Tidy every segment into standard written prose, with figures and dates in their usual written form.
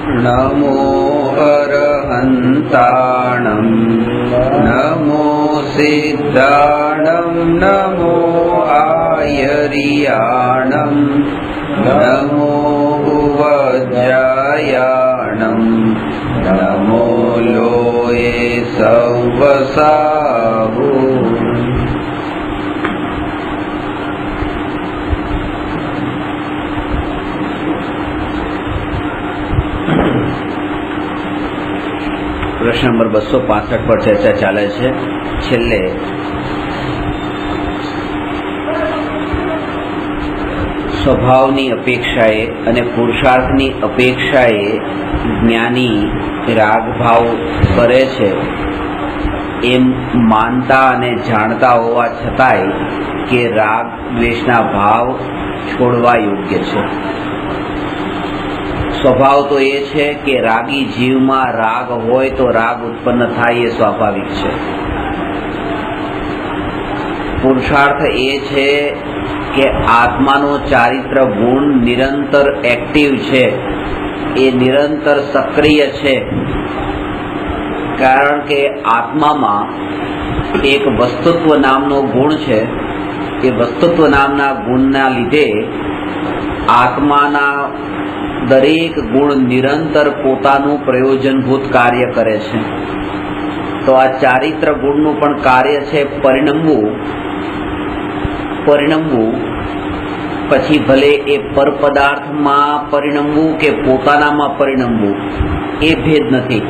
नमो अरहन्ताणं नमो सिद्धाणं नमो आयर्याणं नमो वज्रायाणं नमो लोये सवसाहु। प्रश्न नंबर 265 पर चर्चा चाले छे। छेल्ले स्वभावनी अपेक्षाए अने पुरुषार्थनी अपेक्षाए ज्ञानी राग भाव करे छे एम मानता अने जाणता होवा छतांय के राग द्वेषना भाव छोड़वा योग्य छे। स्वभाव तो ये छे कि रागी जीव में राग होय तो राग उत्पन्न थाय ए स्वाभाविक छे। पुरुषार्थ ए छे कि आत्मानो चारित्र गुण निरंतर एक्टिव छे, ए निरंतर सक्रिय छे। कारण के आत्मा में एक वस्तुत्व नामनो गुण छे। ए वस्तुत्व नामना गुणना लीधे आत्माना दरेक गुण निरंतर पोतानु प्रयोजनभूत कार्य करे छे। तो आ चारित्र गुणनु पण कार्य छे परिणमवू पछी भले ए परपदार्थ में परिणमवू के पोतानामां परिणमवू ए भेद नथी,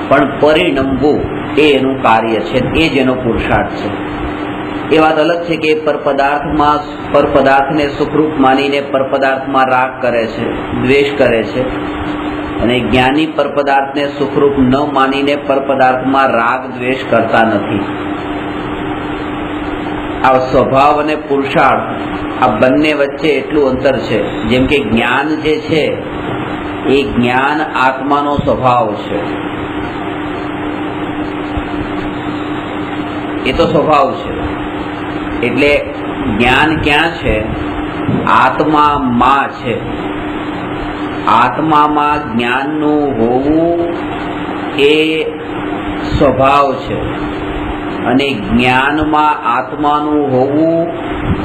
पण परिणमवू ए एनुं कार्य छे, ए ज एनो पुरुषार्थ छे। ए बात अलग है कि परपदार्थ ने सुखरूप मानीने परपदार्थ में राग करे छे, द्वेष करे छे, अने ज्ञानी परपदार्थ ने सुखरूप न मानीने परपदार्थ में राग द्वेष करता नथी। आ स्वभाव अने पुरुषार्थ आ बंने वच्चे एटलुं अंतर छे। जेम के ज्ञान जे छे ए ज्ञान आत्मानो स्वभाव छे, ए तो स्वभाव छे। એટલે જ્ઞાન ક્યાં છે? આત્મામાં છે। આત્મામાં જ્ઞાનનું હોવું એ સ્વભાવ છે અને જ્ઞાનમાં આત્માનું હોવું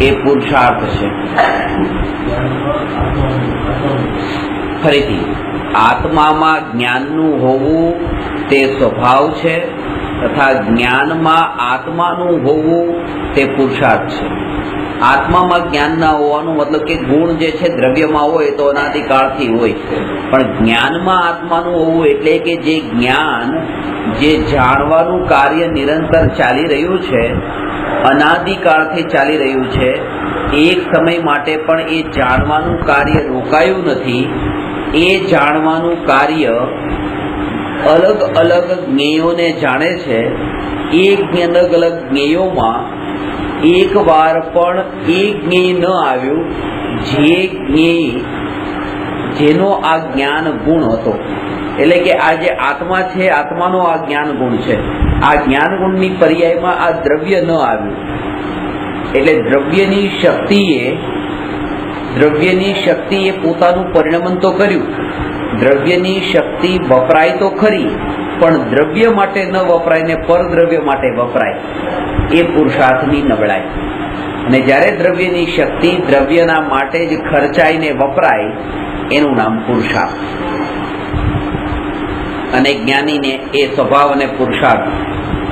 એ પુરુષાર્થ છે। ફરીથી આત્મામાં જ્ઞાનનું હોવું તે સ્વભાવ છે तथा ज्ञान में आत्मानु होवू ते पुरुषार्थ छे। आत्मा में ज्ञान ना होवानुं मतलब के गुण जे छे द्रव्य में होय तो अनादिकाळथी होय, पण ज्ञान में आत्मानु होवू एटले के जे ज्ञान जे जाणवानुं कार्य निरंतर चाली रह्युं छे, अनादिकाळथी चाली रह्युं छे, एक समय माटे पण ए जाणवानुं कार्य रोकायुं नथी। ए जाणवानुं कार्य अलग अलग ज्ञेयों ने जाने छे। एक अलग अलग ज्ञेयों में एक बार पण एक ज्ञेय न आव्युं जे ज्ञेय जेनो आ ज्ञान गुण हतो। एटले के आ जे आत्मा छे आत्मानो आ ज्ञान गुण छे, आ ज्ञान गुणनी पर्यायमां आ द्रव्य न आव्युं। एटले द्रव्यनी शक्तिए पोतानुं परिणमन तो कर्युं। द्रव्यनी शक्ति वपराय तो खरी, पण द्रव्य माटे न वपराय ने परद्रव्य माटे वपराय ए पुरुषार्थनी नबळाई। अने ज्यारे द्रव्यनी शक्ति द्रव्यना माटे ज खर्चाय ने वपराय एनुं नाम पुरुषार्थ। अने ज्ञानी ने ए स्वभाव अने पुरुषार्थ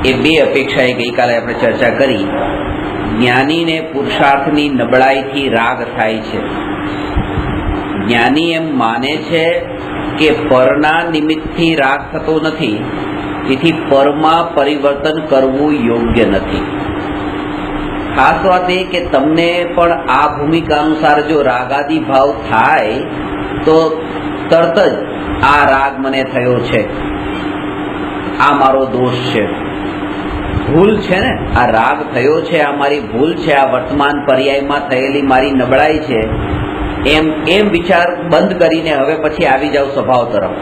ए बे अपेक्षाए गईकाले आपणे चर्चा करी। ज्ञानी ने पुरुषार्थनी नबळाईथी राग थाय छे। ज्ञानी एम माने छे के परना निमित्तथी राग थतो नथी, तेथी परमा परिवर्तन करवुं योग्य नथी। खास बात ए के तमने पण आ भूमिका अनुसार जो रागादी भाव थाय तो तरत ज आ राग मने थयो छे, आ मारो दोष छे, भूल छे ने, आ राग थयो छे, आ मारी भूल छे, आ वर्तमान पर्यायमां थयेली मारी नबळाई छे। एम विचार बंद करीने हवे पछी आवी जाओ स्वभाव तरफ।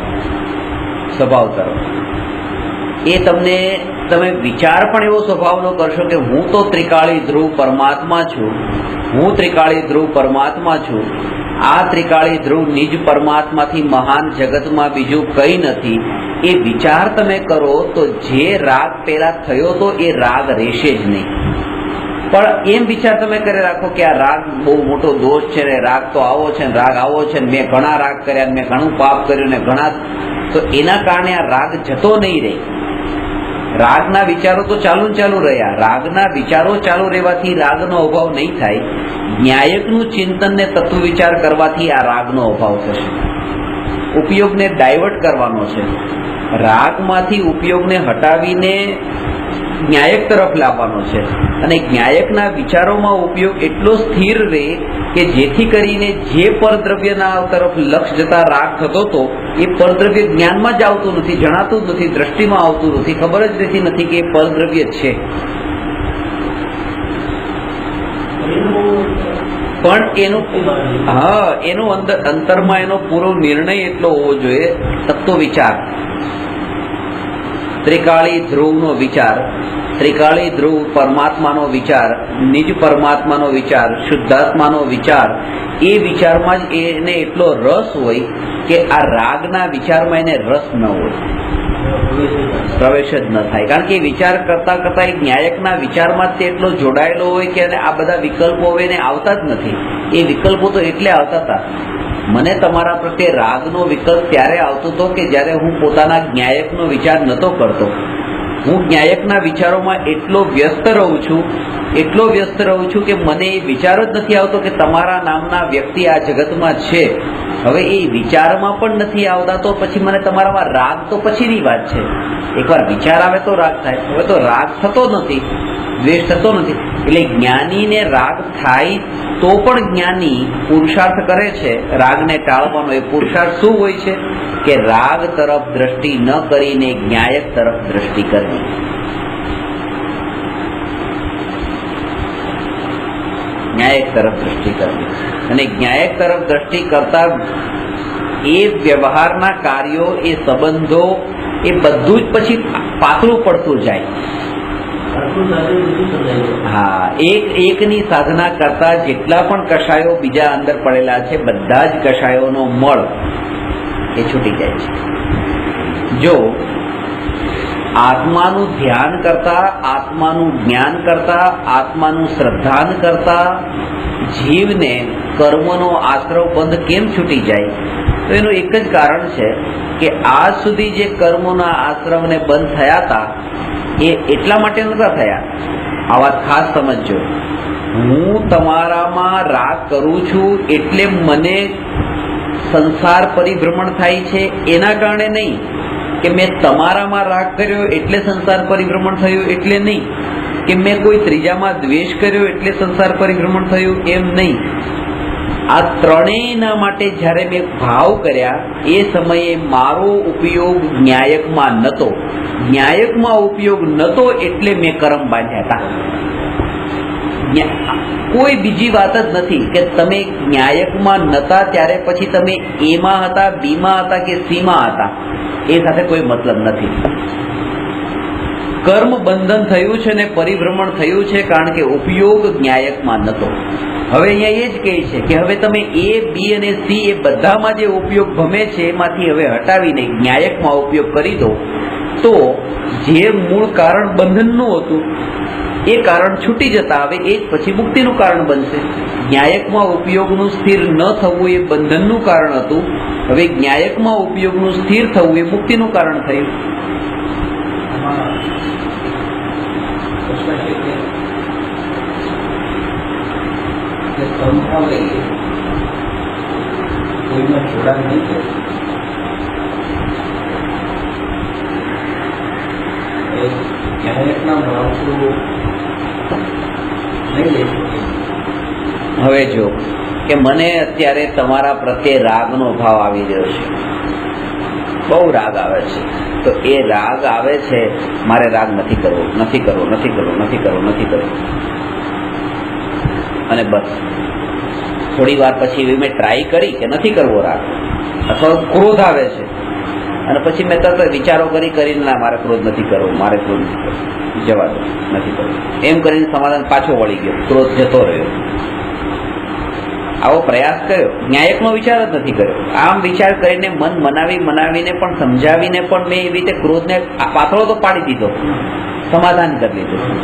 એ તમે વિચાર પણ એવો સ્વભાવનો કરશો કે હું તો ત્રિકાળી ધ્રુવ પરમાત્મા છું, હું ત્રિકાળી ધ્રુવ પરમાત્મા છું, આ ત્રિકાળી ધ્રુવ નિજ પરમાત્માથી મહાન જગતમાં બીજું કંઈ નથી, એ વિચાર તમે કરો તો જે રાગ પેલા થયો તો એ રાગ રહેશે જ નહીં. પણ એમ વિચાર તમે કરી રાખો કે આ રાગ બહુ મોટો દોષ છે ને, રાગ તો આવો છે ને, રાગ આવો છે ને, મેં ઘણા રાગ કર્યા, મેં ઘણું પાપ કર્યું ને ઘણા, તો એના કારણે આ રાગ જતો નહીં રહે. રાગના વિચારો તો ચાલુ રહ્યા, રાગના વિચારો ચાલુ રહેવાથી રાગનો અભાવ નહીં થાય. ન્યાયકનું ચિંતન ને તત્વ વિચાર કરવાથી આ રાગનો અભાવ થશે. ઉપયોગને ડાયવર્ટ કરવાનો છે, રાગમાંથી ઉપયોગને હટાવીને ન્યાયક તરફ લાવવાનો છે. અને ન્યાયકના વિચારોમાં ઉપયોગ એટલો સ્થિર રહે કે જેથી કરીને જે પરદ્રવ્યના તરફ લક્ષ જતા રાગ થતો હતો એ પરદ્રવ્ય જ્ઞાનમાં જ આવતું નથી, જણાતું જ નથી, દ્રષ્ટિમાં આવતું નથી, ખબર જ રહેતી નથી કે એ પરદ્રવ્ય છે. પણ એનું અંતરમાં એનો પૂરો નિર્ણય એટલો હોવો જોઈએ, તત્વ વિચાર, ત્રિકાળી ધ્રુવનો વિચાર, ત્રિકાળી ધ્રુવ પરમાત્માનો વિચાર, નિજ પરમાત્માનો વિચાર, શુદ્ધાત્માનો વિચાર, એ વિચારમાં જ એને એટલો રસ હોય કે આ રાગના વિચારમાં એને રસ ન હોય, પ્રવેશ જ ન થાય. કારણ કે વિચાર કરતા કરતા એક ન્યાયકના વિચારમાં જ તે એટલો જોડાયેલો હોય કે આ બધા વિકલ્પો હવે એને આવતા જ નથી. એ વિકલ્પો તો એટલે આવતા હતા. મને તમારા પ્રત્યે રાગનો વિકલ્પ ત્યારે આવતો હતો કે જ્યારે હું પોતાના ન્યાયકનો વિચાર નહોતો કરતો. હું ન્યાયકના વિચારોમાં એટલો વ્યસ્ત રહું છું કે મને એ વિચાર જ નથી આવતો કે તમારા નામના વ્યક્તિ આ જગતમાં છે. હવે એ વિચારમાં પણ નથી આવતા તો પછી મને તમારામાં રાગ તો પછીની વાત છે. એકવાર વિચાર આવે તો રાગ થાય, હવે તો રાગ થતો નથી, દ્વેષ થતો નથી. એટલે જ્ઞાનીને રાગ થાય તો પણ જ્ઞાની પુરુષાર્થ કરે છે રાગને ટાળવાનો. એ પુરુષાર્થ શું હોય છે કે રાગ તરફ દ્રષ્ટિ ન કરીને ન્યાયક તરફ દ્રષ્ટિ કરવી. ન્યાયક તરફ દ્રષ્ટિ કરવી. અને ન્યાયક તરફ દ્રષ્ટિ કરતા એ વ્યવહારના કાર્યો, એ સંબંધો, એ બધું જ પછી પાતળું પડતું જાય. હા, એકની સાધના કરતા જેટલા પણ કષાયો બીજા અંદર પડેલા છે બધા જ કષાયોનો મળ એ છૂટી જાય છે. જો આત્માનું ધ્યાન કરતા, આત્માનું જ્ઞાન કરતા, આત્માનું શ્રદ્ધાન કરતા જીવને કર્મનો આશ્રવ બંધ કેમ છૂટી જાય, તો એનું એક જ કારણ છે કે આજ સુધી જે કર્મોના આશ્રવને બંધ થયા હતા એ એટલા માટે નહોતા થયા. આ વાત ખાસ સમજજો. હું તમારામાં રાગ કરું છું એટલે મને સંસાર પરિભ્રમણ થાય છે એના કારણે નહીં, કે મેં તમારામાં રાગ કર્યો એટલે સંસાર પરિભ્રમણ થયું એટલે નહીં, કે મેં કોઈ ત્રીજામાં દ્વેષ કર્યો એટલે સંસાર પરિભ્રમણ થયું એમ નહીં. આ ત્રણેયના માટે જ્યારે મેં ભાવ કર્યા એ સમયે મારો ઉપયોગ ન્યાયકમાં નહોતો. ન્યાયકમાં ઉપયોગ નહોતો એટલે મેં કર્મ બાંધ્યા હતા. કોઈ બીજી વાત જ નથી કે તમે ન્યાયકમાં નહોતા ત્યારે પછી તમે એમાં હતા, બીમાં હતા કે સીમાં હતા, એ સાથે કોઈ મતલબ નથી. કર્મ બંધન થયું છે ને પરિભ્રમણ થયું છે કારણ કે ઉપયોગ ન્યાયકમાં નહોતો. હવે અહીંયા એ જ કહે છે કે હવે તમે એ, બી અને સી એ બધામાં જે ઉપયોગ ભમે છે એમાંથી હવે હટાવીને ન્યાયકમાં ઉપયોગ કરી દો તો જે મૂળ કારણ બંધનનું હતું એ કારણ છૂટી જતા હવે એ જ પછી મુક્તિનું કારણ બનશે. ન્યાયકમાં ઉપયોગનું સ્થિર ન થવું એ બંધનનું કારણ હતું, હવે ન્યાયકમાં ઉપયોગનું સ્થિર થવું એ મુક્તિનું કારણ થયું. હવે જો કે મને અત્યારે તમારા પ્રત્યે રાગનો ભાવ આવી રહ્યો છે, બહુ રાગ આવે છે, તો એ રાગ આવે છે, મારે રાગ નથી કરવો, નથી કરવો, નથી કરવો, નથી કરવો, નથી કરવો, અને બસ થોડી વાર પછી એવી મેં ટ્રાય કરી કે નથી કરવો રાગ, અથવા ક્રોધ આવે છે અને પછી મેં તરત વિચારો કરીને ના મારે ક્રોધ નથી કરવો, મારે ક્રોધ નથી કરવો, જવા દો, નથી કરવો, એમ કરીને સમાધાન પાછો વળી ગયો, ક્રોધ જતો રહ્યો. આવો પ્રયાસ કર્યો, ન્યાયકનો વિચાર જ નથી કર્યો. આમ વિચાર કરીને મન મનાવીને પણ સમજાવીને પણ મેં એવી રીતે ક્રોધને પાથરો તો પાડી દીધો, સમાધાન કરી લીધું.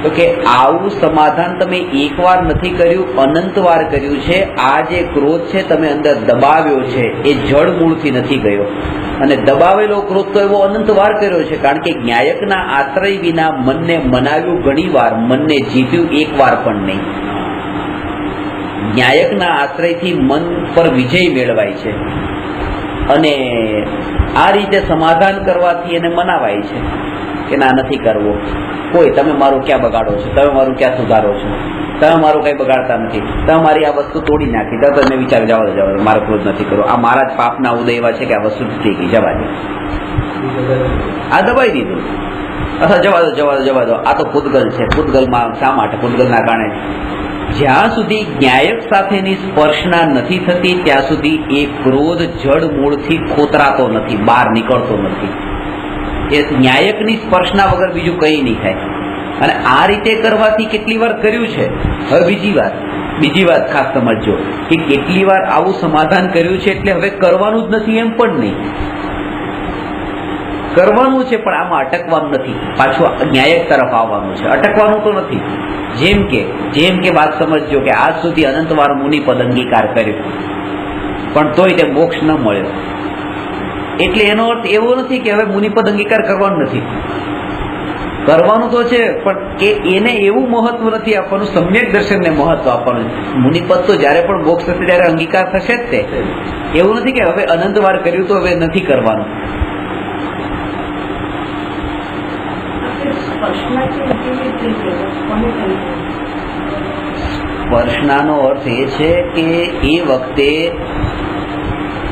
તો કે આવું સમાધાન તમે એકવાર નથી કર્યું, અનંતવાર કર્યું છે. આ જે ક્રોધ છે તમે અંદર દબાવ્યો છે, એ જળ મૂળથી નથી ગયો. અને દબાવેલો ક્રોધ તો એવો અનંતવાર કર્યો છે, કારણ કે ન્યાયકના આશ્રય વિના મનને મનાવ્યું ઘણી વાર, મનને જીત્યું એક વાર પણ નહીં. ન્યાયકના આશ્રયથી મન પર વિજય મેળવાય છે, અને આ રીતે સમાધાન કરવાથી એને મનાવાય છે કે ના નથી કરવો. કોઈ તમે મારું ક્યાં બગાડો છો, તમે મારું ક્યાં સુધારો છો, તમે મારું કઈ બગાડતા નથી, તમે મારી આ વસ્તુ તોડી નાખી, તો તમે વિચાર જવા દો, મારો ક્રોધ નથી કરવો, આ મારા જ પાપના ઉદય એવા છે કે આ વસ્તુ થઈ ગઈ, જવા દો, આ દબાઈ દીધું. અથવા જવા દો, આ તો પૂતગલ છે, પૂતગલમાં શા માટે, પૂતગલના કારણે. જ્યાં સુધી ન્યાયક સાથેની સ્પર્શના નથી થતી ત્યાં સુધી એ ક્રોધ જડ મૂળથી ખોતરાતો નથી, બહાર નીકળતો નથી. એ ન્યાયકની સ્પર્શના વગર બીજું કંઈ નહીં થાય. અને આ રીતે કરવાથી કેટલી વાર કર્યું છે. હવે બીજી વાત ખાસ સમજજો કે કેટલી વાર આવું સમાધાન કર્યું છે એટલે હવે કરવાનું જ નથી એમ પણ નહીં. કરવાનું છે પણ આમાં અટકવાનું નથી, પાછું ન્યાયક તરફ આવવાનું છે, અટકવાનું તો નથી. જેમ કે વાત સમજજો કે આજ સુધી અનંતવાર મુનિપદ અંગીકાર કર્યો પણ તોય તે મોક્ષ ન મળ્યો. એટલે એનો અર્થ એવો નથી કે હવે મુનિપદ અંગીકાર કરવાનું નથી, કરવાનું તો છે, પણ કે એને એવું મહત્વ નથી આપવાનું, સમ્યક દર્શનને મહત્વ આપવાનું. મુનિપદ તો જયારે પણ મોક્ષ થશે ત્યારે અંગીકાર થશે જ તે. એવું નથી કે હવે અનંતવાર કર્યું તો હવે નથી કરવાનું. સ્પર્શનાનો અર્થ એ છે કે એ વખતે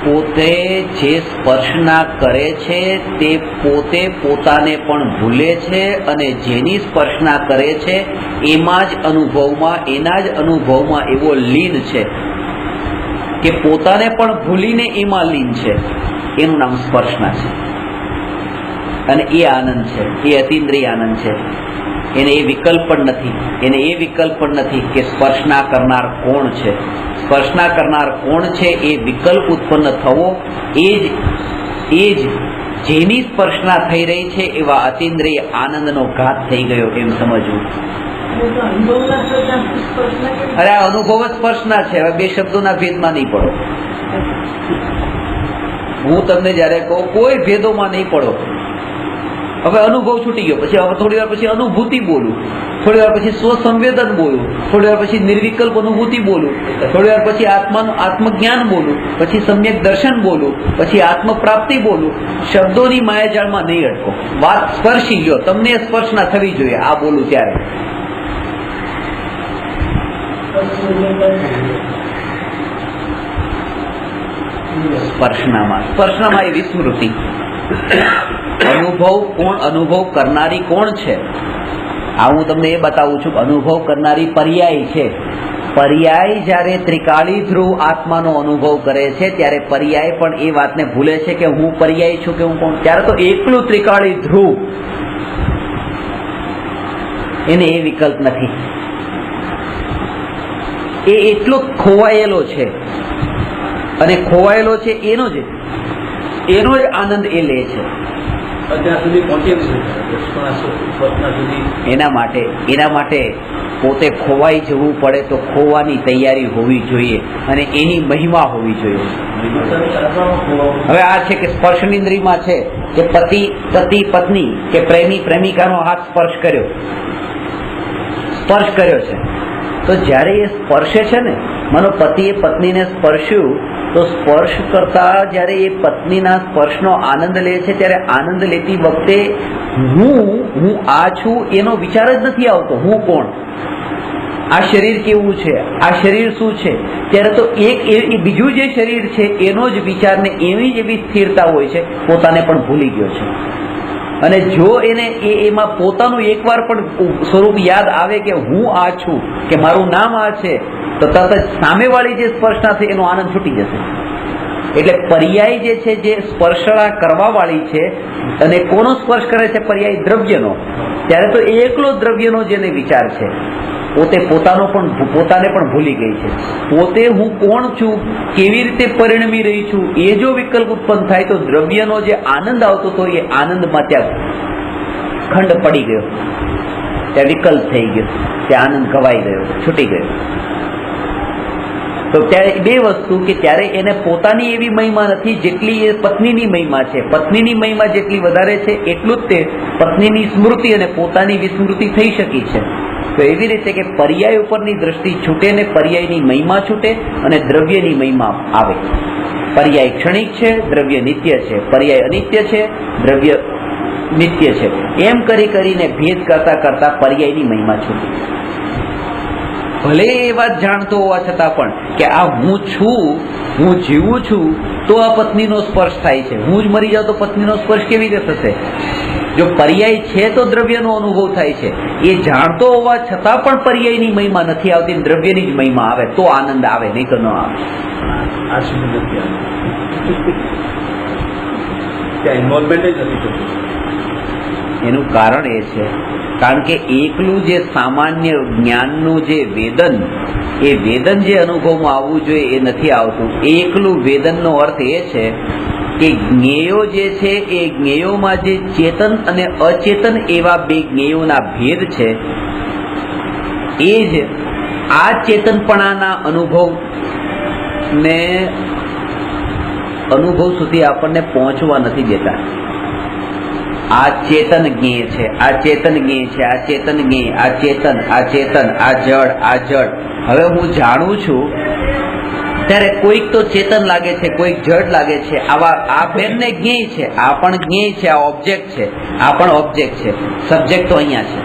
પોતે જે સ્પર્શના કરે છે તે પોતે પોતાને પણ ભૂલે છે, અને જેની સ્પર્શના કરે છે એના જ અનુભવમાં એવો લીન છે કે પોતાને પણ ભૂલીને એમાં લીન છે. એનું નામ સ્પર્શના છે. અને એ આનંદ છે, એ અતિન્દ્રિય આનંદ છે. એને એ વિકલ્પ પણ નથી કે સ્પર્શના કરનાર કોણ છે. સ્પર્શના કરનાર કોણ છે એ વિકલ્પ ઉત્પન્ન થવો, એ જ જેની સ્પર્શના થઈ રહી છે એવા અતિન્દ્રિય આનંદનો ઘાત થઈ ગયો એમ સમજવું. અરે આ અનુભવ જ સ્પર્શના છે. હવે બે શબ્દોના ભેદમાં નહીં પડો. હું તમને જયારે કહું કોઈ ભેદોમાં નહીં પડો. હવે અનુભવ છૂટી ગયો, પછી થોડી વાર પછી અનુભૂતિ બોલું, થોડી વાર પછી સ્વસંવેદન બોલું, થોડી વાર પછી નિર્વિકલ્પ અનુભૂતિ બોલું, થોડી વાર પછી આત્મજ્ઞાન બોલું, પછી સમ્યક દર્શન બોલું, પછી આત્મપ્રાપ્તિ બોલું. શબ્દોની માયાજાળમાં નહીં અટકો. વાત સ્પર્શી ગયો, તમને સ્પર્શના થવી જોઈએ આ બોલું ત્યારે. સ્પર્શનામાં એ વિસ્મૃતિ. અનુભવ કરનારી કોણ છે આ હું તમને એ બતાવું છું. અનુભવ કરનારી પર્યાય છે. પર્યાય જ્યારે ત્રિકાળી ધ્રુવ આત્માનો અનુભવ કરે છે ત્યારે પર્યાય પણ એ વાતને ભૂલે છે કે હું પર્યાય છું કે હું કોણ. ત્યારે તો એકલું ત્રિકાળી ધ્રુવ, એને એ વિકલ્પ નથી. એ એટલો ખોવાયેલો છે, અને ખોવાયેલો છે એનો જ આનંદ એ લે છે. એના માટે પોતે ખોવાઈ જવું પડે તો ખોવાની તૈયારી હોવી જોઈએ, અને એની મહિમા હોવી જોઈએ. હવે આ છે કે સ્પર્શનિન્દ્રિયમાં છે કે પતિ પત્ની કે પ્રેમી પ્રેમિકાનો હાથ સ્પર્શ કર્યો છે. તો જ્યારે એ સ્પર્શે છે ને, માનો પતિએ પત્નીને સ્પર્શ્યું, તો સ્પર્શ કરતા જ્યારે એ પત્નીના સ્પર્શનો આનંદ લે છે ત્યારે આનંદ લેતી વખતે હું આ છું એનો વિચાર જ નથી આવતો. હું કોણ, આ શરીર કેવું છે, આ શરીર શું છે. ત્યારે તો એક બીજું જે શરીર છે એનો જ વિચારને એવી જ એવી સ્થિરતા હોય છે, પોતાને પણ ભૂલી ગયો છે. અને જો એને એમાં પોતાનું એકવાર પણ સ્વરૂપ યાદ આવે કે હું આ છું, કે મારું નામ આ છે, તો તરત જ સામેવાળી જે સ્પર્શના છે એનો આનંદ છૂટી જશે. એટલે પર્યાય જે છે જે સ્પર્શળા કરવા વાળી છે, અને કોનો સ્પર્શ કરે છે? પર્યાય દ્રવ્યનો. ત્યારે તો એકલો દ્રવ્યનો જેને વિચાર છે, પોતાને પણ ભૂલી ગઈ છે. પોતે હું કોણ છું, કેવી રીતે પરિણમી રહી છું, એ જો વિકલ્પ ઉત્પન્ન થાય તો દ્રવ્યનો જે આનંદ આવતો હતો એ આનંદમાં ત્યાં ખંડ પડી ગયો, ત્યાં વિકલ્પ થઈ ગયો, ત્યાં આનંદ ઘવાઈ ગયો, છૂટી ગયો. તો ત્યારે બે વસ્તુ કે ત્યારે એને પોતાની એવી મહિમા નથી જેટલી એ પત્નીની મહિમા છે. પત્નીની મહિમા જેટલી વધારે છે એટલું જ તે પત્નીની સ્મૃતિ અને પોતાની વિસ્મૃતિ થઈ શકી છે. તો એવી રીતે કે પર્યાય ઉપરની દ્રષ્ટિ છૂટે ને પર્યાયની મહિમા છૂટે અને દ્રવ્યની મહિમા આવે. પર્યાય ક્ષણિક છે, દ્રવ્ય નિત્ય છે. પર્યાય અનિત્ય છે, દ્રવ્ય નિત્ય છે. એમ કરીને ભેદ કરતા કરતા પર્યાયની મહિમા છૂટી. ભલે એ વાત જાણતો હોવા છતાં પણ કે આ હું છું, હું જીવું છું તો આ પત્નીનો સ્પર્શ થાય છે, હું જ મરી જાઉં તો પત્નીનો સ્પર્શ કેવી રીતે થશે? જો પર્યાય છે તો દ્રવ્યનો અનુભવ થાય છે. એ જાણતો હોવા છતાં પણ પર્યાયની મહિમા નથી આવતી, દ્રવ્યની જ મહિમા આવે તો આનંદ આવે, નહીં તો ન આવે. એનું કારણ એ છે કારણ કે એકલું જે સામાન્ય જ્ઞાનનું જે વેદન, એ વેદન જે અનુભવમાં આવવું જોઈએ એ નથી આવતું. એકલું વેદનનો અર્થ એ છે કે જ્ઞેયો જે છે એ જ્ઞેયોમાં જે ચેતન અને અચેતન એવા બે જ્ઞેયોના ભેદ છે, એ જ આ ચેતનપણાના અનુભવ સુધી આપણને પહોંચવા નથી દેતા. આ ચેતન જ્ઞેય છે, આ ચેતન જ્ઞેય છે, આ ચેતન જ્ઞેય, આ ચેતન, આ ચેતન, આ જડ, આ જડ. હવે હું જાણું છું ત્યારે કોઈક તો ચેતન લાગે છે, કોઈક જડ લાગે છે. આ બેનને જ્ઞેય છે, આ પણ જ્ઞેય છે, આ ઓબ્જેક્ટ છે, આ પણ ઓબ્જેક્ટ છે. સબ્જેક્ટ તો અહીંયા છે.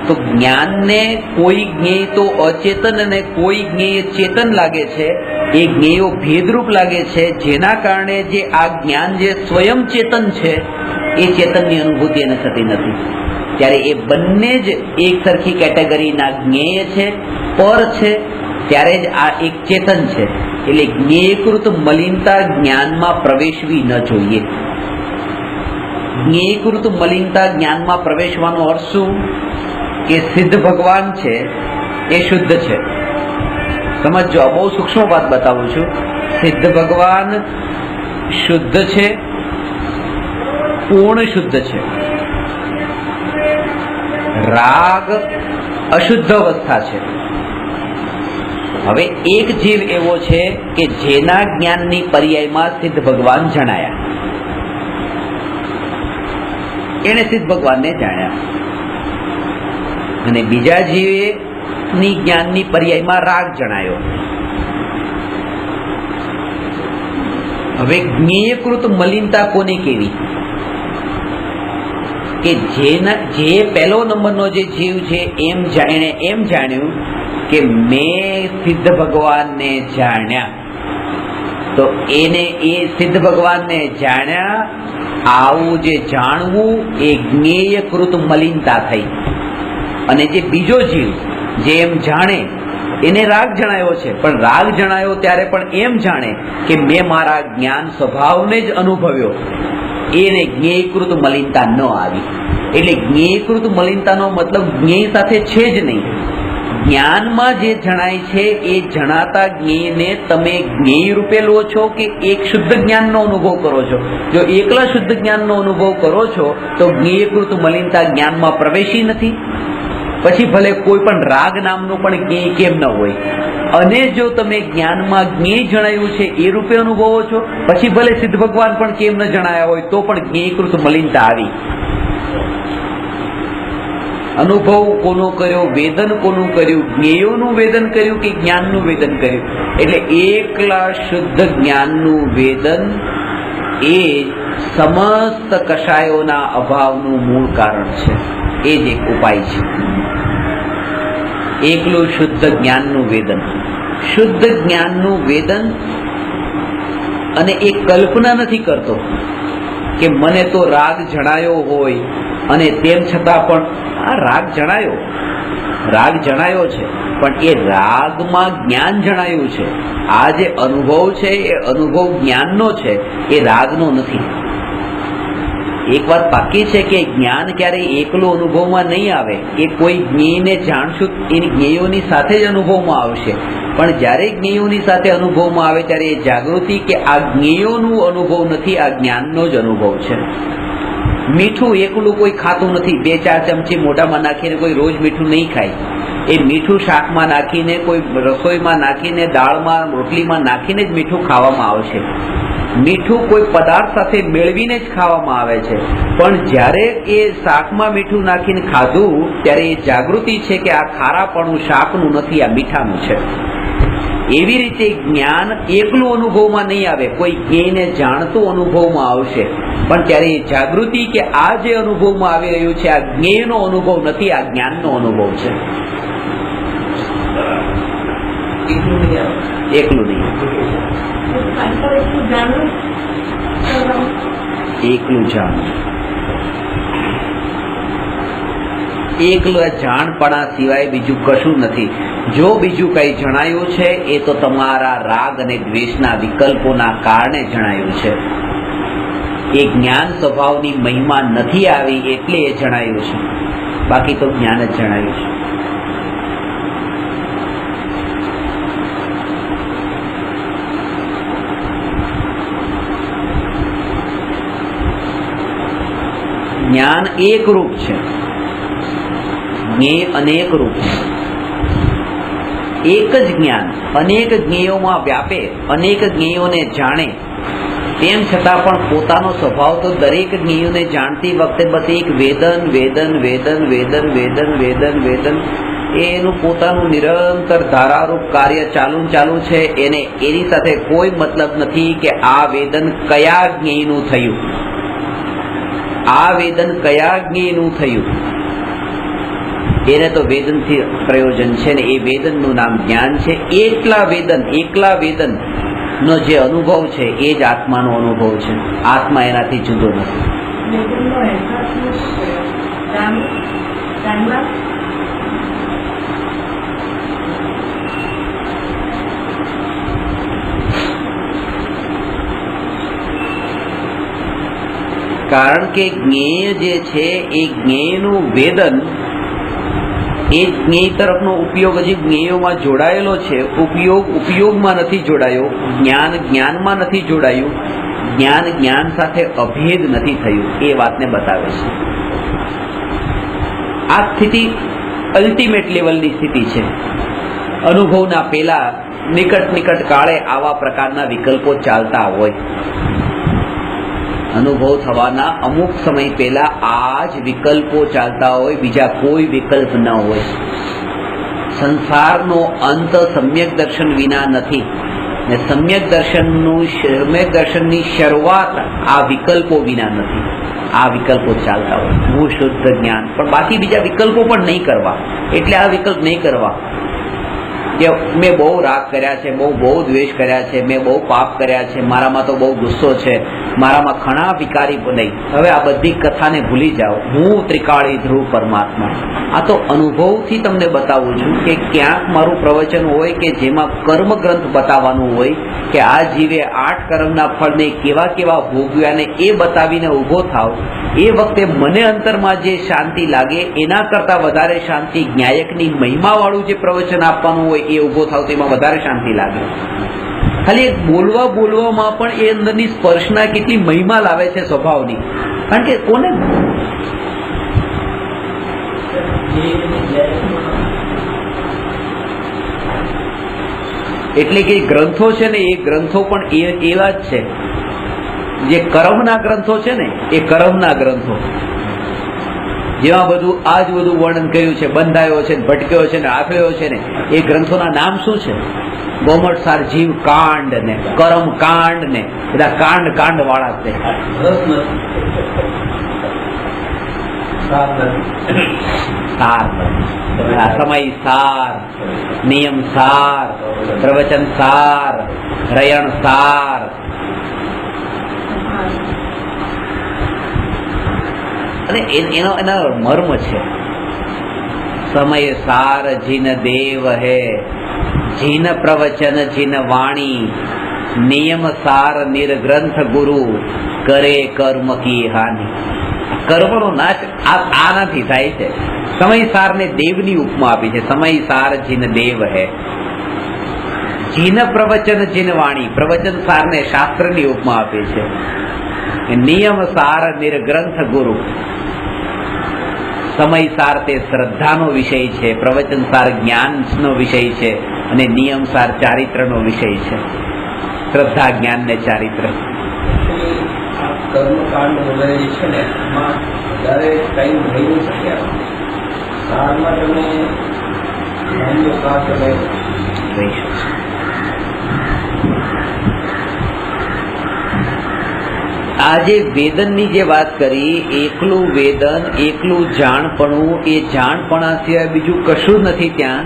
તો જ્ઞાનને કોઈ જ્ઞેય તો અચેતન અને કોઈ જ્ઞેય ચેતન લાગે છે. એ જ્ઞેયો ભેદરૂપ લાગે છે, જેના કારણે જે આ જ્ઞાન જે સ્વયં ચેતન છે એ ચેતનની અનુભૂતિ એને થતી નથી. ત્યારે એ બંને જ એક સરખી કેટેગરીના જ્ઞેય છે, પર છે, ત્યારે જ આ એક ચેતન છે. એટલે જ્ઞેયકૃત મલિનતા જ્ઞાનમાં પ્રવેશવી ન જોઈએ. જ્ઞેયકૃત મલિનતા જ્ઞાનમાં પ્રવેશવાનો અર્થ શું? કે સિદ્ધ ભગવાન છે એ શુદ્ધ છે. સમજો, બહુ સૂક્ષ્મ વાત બતાવું છું. સિદ્ધ ભગવાન શુદ્ધ છે, પૂર્ણ શુદ્ધ છે. રાગ અશુદ્ધ અવસ્થા છે. હવે એક જીવ એવો છે કે જેના જ્ઞાનની પર્યાયમાં સિદ્ધ ભગવાન જણાયા, એને સિદ્ધ ભગવાનને જાણ્યા. અને બીજા જીવની જ્ઞાનની પર્યાયમાં રાગ જણાયો. હવે જ્ઞેયકૃત મલિનતા કોને કેવી? કે જે પહેલો નંબરનો જે જીવ છે એમ જાણ્યું કે મેં સિદ્ધ ભગવાનને જાણ્યા, તો એને એ સિદ્ધ ભગવાનને જાણ્યા, આવું જે જાણવું એ જ્ઞેયકૃત મલિનતા થઈ. અને જે બીજો જીવ જે એમ જાણે એને રાગ જણાયો છે, પણ રાગ જણાયો ત્યારે પણ એમ જાણે કે મેં મારા જ્ઞાન સ્વભાવને જ અનુભવ્યો, એને જ્ઞેયકૃત મલિનતા ન આવી. એટલે જ્ઞેયકૃત મલિનતાનો મતલબ જ્ઞેય સાથે છે જ નહીં. જ્ઞાનમાં જે જણાય છે એ જણાતા જ્ઞેયને તમે જ્ઞેય રૂપે લો છો કે એક શુદ્ધ જ્ઞાનનો અનુભવ કરો છો? જો એકલા શુદ્ધ જ્ઞાનનો અનુભવ કરો છો તો જ્ઞેયકૃત મલિનતા જ્ઞાનમાં પ્રવેશી નથી. પછી ભલે કોઈ પણ રાગ નામનું પણ જ્ઞેય કેમ ન હોય, અને જો તમે જ્ઞાનમાં જ્ઞેય જણાયું છે એ રૂપે અનુભવો છો, પછી ભલે સિદ્ધ ભગવાન પણ કેમ ન જણાયા હોય તો પણ જ્ઞેયકૃત મલિનતા આવી. અનુભવ કોનો કર્યો, વેદન કોનું કર્યું? જ્ઞેયોનું વેદન કર્યું કે જ્ઞાનનું વેદન કર્યું? એટલે એકલા શુદ્ધ જ્ઞાનનું વેદન એ સમસ્ત કષાયોના અભાવનું મૂળ કારણ છે. એ જ એક ઉપાય છે. એકલું શુદ્ધ જ્ઞાનનું વેદન. શુદ્ધ જ્ઞાનનું વેદન, અને એ કલ્પના નથી કરતો કે મને તો રાગ જણાયો હોય અને તેમ છતાં પણ હા, રાગ જણાયો છે, પણ એ રાગમાં જ્ઞાન જણાયું છે. આ જે અનુભવ છે એ અનુભવ જ્ઞાનનો છે, એ રાગનો નથી. એક વાત પાકી છે કે જ્ઞાન ક્યારેય એકલું અનુભવમાં નહીં આવે. એ કોઈ જ્ઞેયને જાણશું એની જ્ઞેયોની સાથે જ અનુભવમાં આવશે. પણ જ્યારે જ્ઞેયોની સાથે અનુભવમાં આવે ત્યારે એ જાગૃતિ કે આ જ્ઞેયોનું અનુભવ નથી, આ જ્ઞાનનો જ અનુભવ છે. મીઠું એકલું કોઈ ખાતું નથી. 2-4 ચમચી મોઢામાં નાખીને કોઈ રોજ મીઠું નહીં ખાય. એ મીઠું શાકમાં નાખીને, કોઈ રસોઈમાં નાખીને, દાળમાં, રોટલીમાં નાખીને જ મીઠું ખાવામાં આવશે. મીઠું કોઈ પદાર્થ સાથે મેળવીને જ ખાવામાં આવે છે. પણ જ્યારે એ શાકમાં મીઠું નાખીને ખાધું ત્યારે એ જાગૃતિ છે કે આ ખારાપણું શાકનું નથી, આ મીઠાનું છે. એવી રીતે જ્ઞાન એકલું અનુભવમાં નહીં આવે, કોઈ જ્ઞેયને જાણતું અનુભવમાં આવશે. પણ ત્યારે એ જાગૃતિ કે આ જે અનુભવમાં આવી રહ્યું છે આ જ્ઞેયનો અનુભવ નથી, આ જ્ઞાનનો અનુભવ છે. એકલું નહીં, એકલું જાણપણા સિવાય બીજું કશું નથી. જો બીજું કઈ જણાયું છે એ તો તમારા રાગ અને દ્વેષના વિકલ્પોના કારણે જણાયું છે. એ જ્ઞાન સ્વભાવની મહિમા નથી આવી એટલે એ જણાયું છે, બાકી તો જ્ઞાન જ જણાયું છે. જ્ઞાન એક રૂપ છે, જ્ઞેય અનેક રૂપ છે. એક જ જ્ઞાન અનેક જ્ઞેયોમાં વ્યાપે, અનેક જ્ઞેયોને જાણે, તેમ છતાં પણ પોતાનો સ્વભાવ તો દરેક જ્ઞેયોને જાણતી વખતે બસ એક વેદન વેદન વેદન વેદન વેદન વેદન વેદન એનું પોતાનું નિરંતર ધારારૂપ કાર્ય ચાલુ છે. એને એની સાથે કોઈ મતલબ નથી કે આ વેદન કયા જ્ઞેયનું થયું, આ વેદન કયા જ્ઞેયનું થયું. એને તો વેદનથી પ્રયોજન છે ને એ વેદનનું નામ જ્ઞાન છે. એકલા વેદન નો જે અનુભવ છે એ જ આત્માનો અનુભવ છે. આત્મા એનાથી જુદો નથી. કારણ કે જ્ઞેય જે છે એ જ્ઞેયનું વેદન, એ જ્ઞેય તરફનો ઉપયોગ હજી જ્ઞેયોમાં જોડાયેલો છે. ઉપયોગમાં નથી જોડાયો. જ્ઞાનમાં નથી જોડાયું. જ્ઞાન સાથે અભેદ નથી થયું. એ વાતને બતાવે છે. આ સ્થિતિ અલ્ટિમેટ લેવલની સ્થિતિ છે. અનુભવના પેલા નિકટ કાળે આવા પ્રકારના વિકલ્પો ચાલતા હોય. અનુભવ થવાના અમુક સમય પહેલા આ જ વિકલ્પો ચાલતા હોય, બીજા કોઈ વિકલ્પ ન હોય. સંસારનો અંત સમ્યક દર્શન વિના નથી ને સમ્યક દર્શનની શરૂઆત આ વિકલ્પો વિના નથી. આ વિકલ્પો ચાલતા હોય. હું શુદ્ધ જ્ઞાન, પણ બાકી બીજા વિકલ્પો પણ નહીં કરવા. એટલે આ વિકલ્પ નહીં કરવા કે મેં બહુ રાગ કર્યા છે, બહુ દ્વેષ કર્યા છે, મેં બહુ પાપ કર્યા છે, મારામાં તો બહુ ગુસ્સો છે, મારામાં ઘણા વિકારી નહીં. હવે આ બધી કથાને ભૂલી જાઓ. હું ત્રિકાળી ધ્રુવ પરમાત્મા. આ તો અનુભવથી તમને બતાવું છું કે ક્યાંક મારું પ્રવચન હોય કે જેમાં કર્મ ગ્રંથ બતાવવાનું હોય કે આ જીવે 8 કર્મના ફળને કેવા કેવા ભોગવ્યા ને એ બતાવીને ઊભો થાવ. એ વખતે મને અંતરમાં જે શાંતિ લાગે એના કરતા વધારે શાંતિ ન્યાયકની મહિમાવાળું જે પ્રવચન આપવાનું હોય એ ઊભો થાવ તો એમાં વધારે શાંતિ લાગે. ખાલી એક બોલવામાં પણ એ અંદરની સ્પર્શના કેટલી મહિમા લાવે છે સ્વભાવની. કારણ કે કોને એટલે કે ગ્રંથો છે ને એ ગ્રંથો પણ એવા જ છે. જે કર્મના ગ્રંથો છે ને એ કર્મના ગ્રંથો, જેમાં બધું આ જ બધું વર્ણન કર્યું છે, બંધાયો છે, ભટક્યો છે ને આફળ્યો છે ને, એ ગ્રંથોના નામ શું છે? ગોમટસાર જીવ કાંડ ને કર્મ કાંડ ને બધા કાંડ વાળા છે. સમય સાર, નિયમ સાર, પ્રવચન સાર, રયણ સાર, અને એનો મર્મ છે. સમય સાર જીન દેવ હે, જીન પ્રવચન જીન વાણી, નિયમ સાર નિર્ગ્રંથ ગુરુ, કરે કર્મ કી હાનિ. કર્મનો નાશ આ નથી થાય છે. સમય સાર ને દેવની ઉપમા આપી છે. સમય સાર જીન દેવ હે, જીન પ્રવચન જીન વાણી, પ્રવચન સાર ને શાસ્ત્રની ઉપમા આપી છે. નિયમ સાર નિર્ગ્રંથ ગુરુ, સમય સાર તે શ્રદ્ધાનો વિષય છે, પ્રવચન સાર જ્ઞાનનો વિષય છે, અને નિયમ સાર ચારિત્રનો વિષય છે. શ્રદ્ધા, જ્ઞાન ને ચારિત્ર. કર્મકાંડ વગેરે છે ને એમાં વધારે ટાઈમ રહી નહીં શકે. સારમાં તમે માની લો સાર તમે રહી શકશો. આજે વેદનની જે વાત કરી, એકલું વેદન, એકલું જાણપણું, એ જાણપણા સિવાય બીજું કશું જ નથી ત્યાં.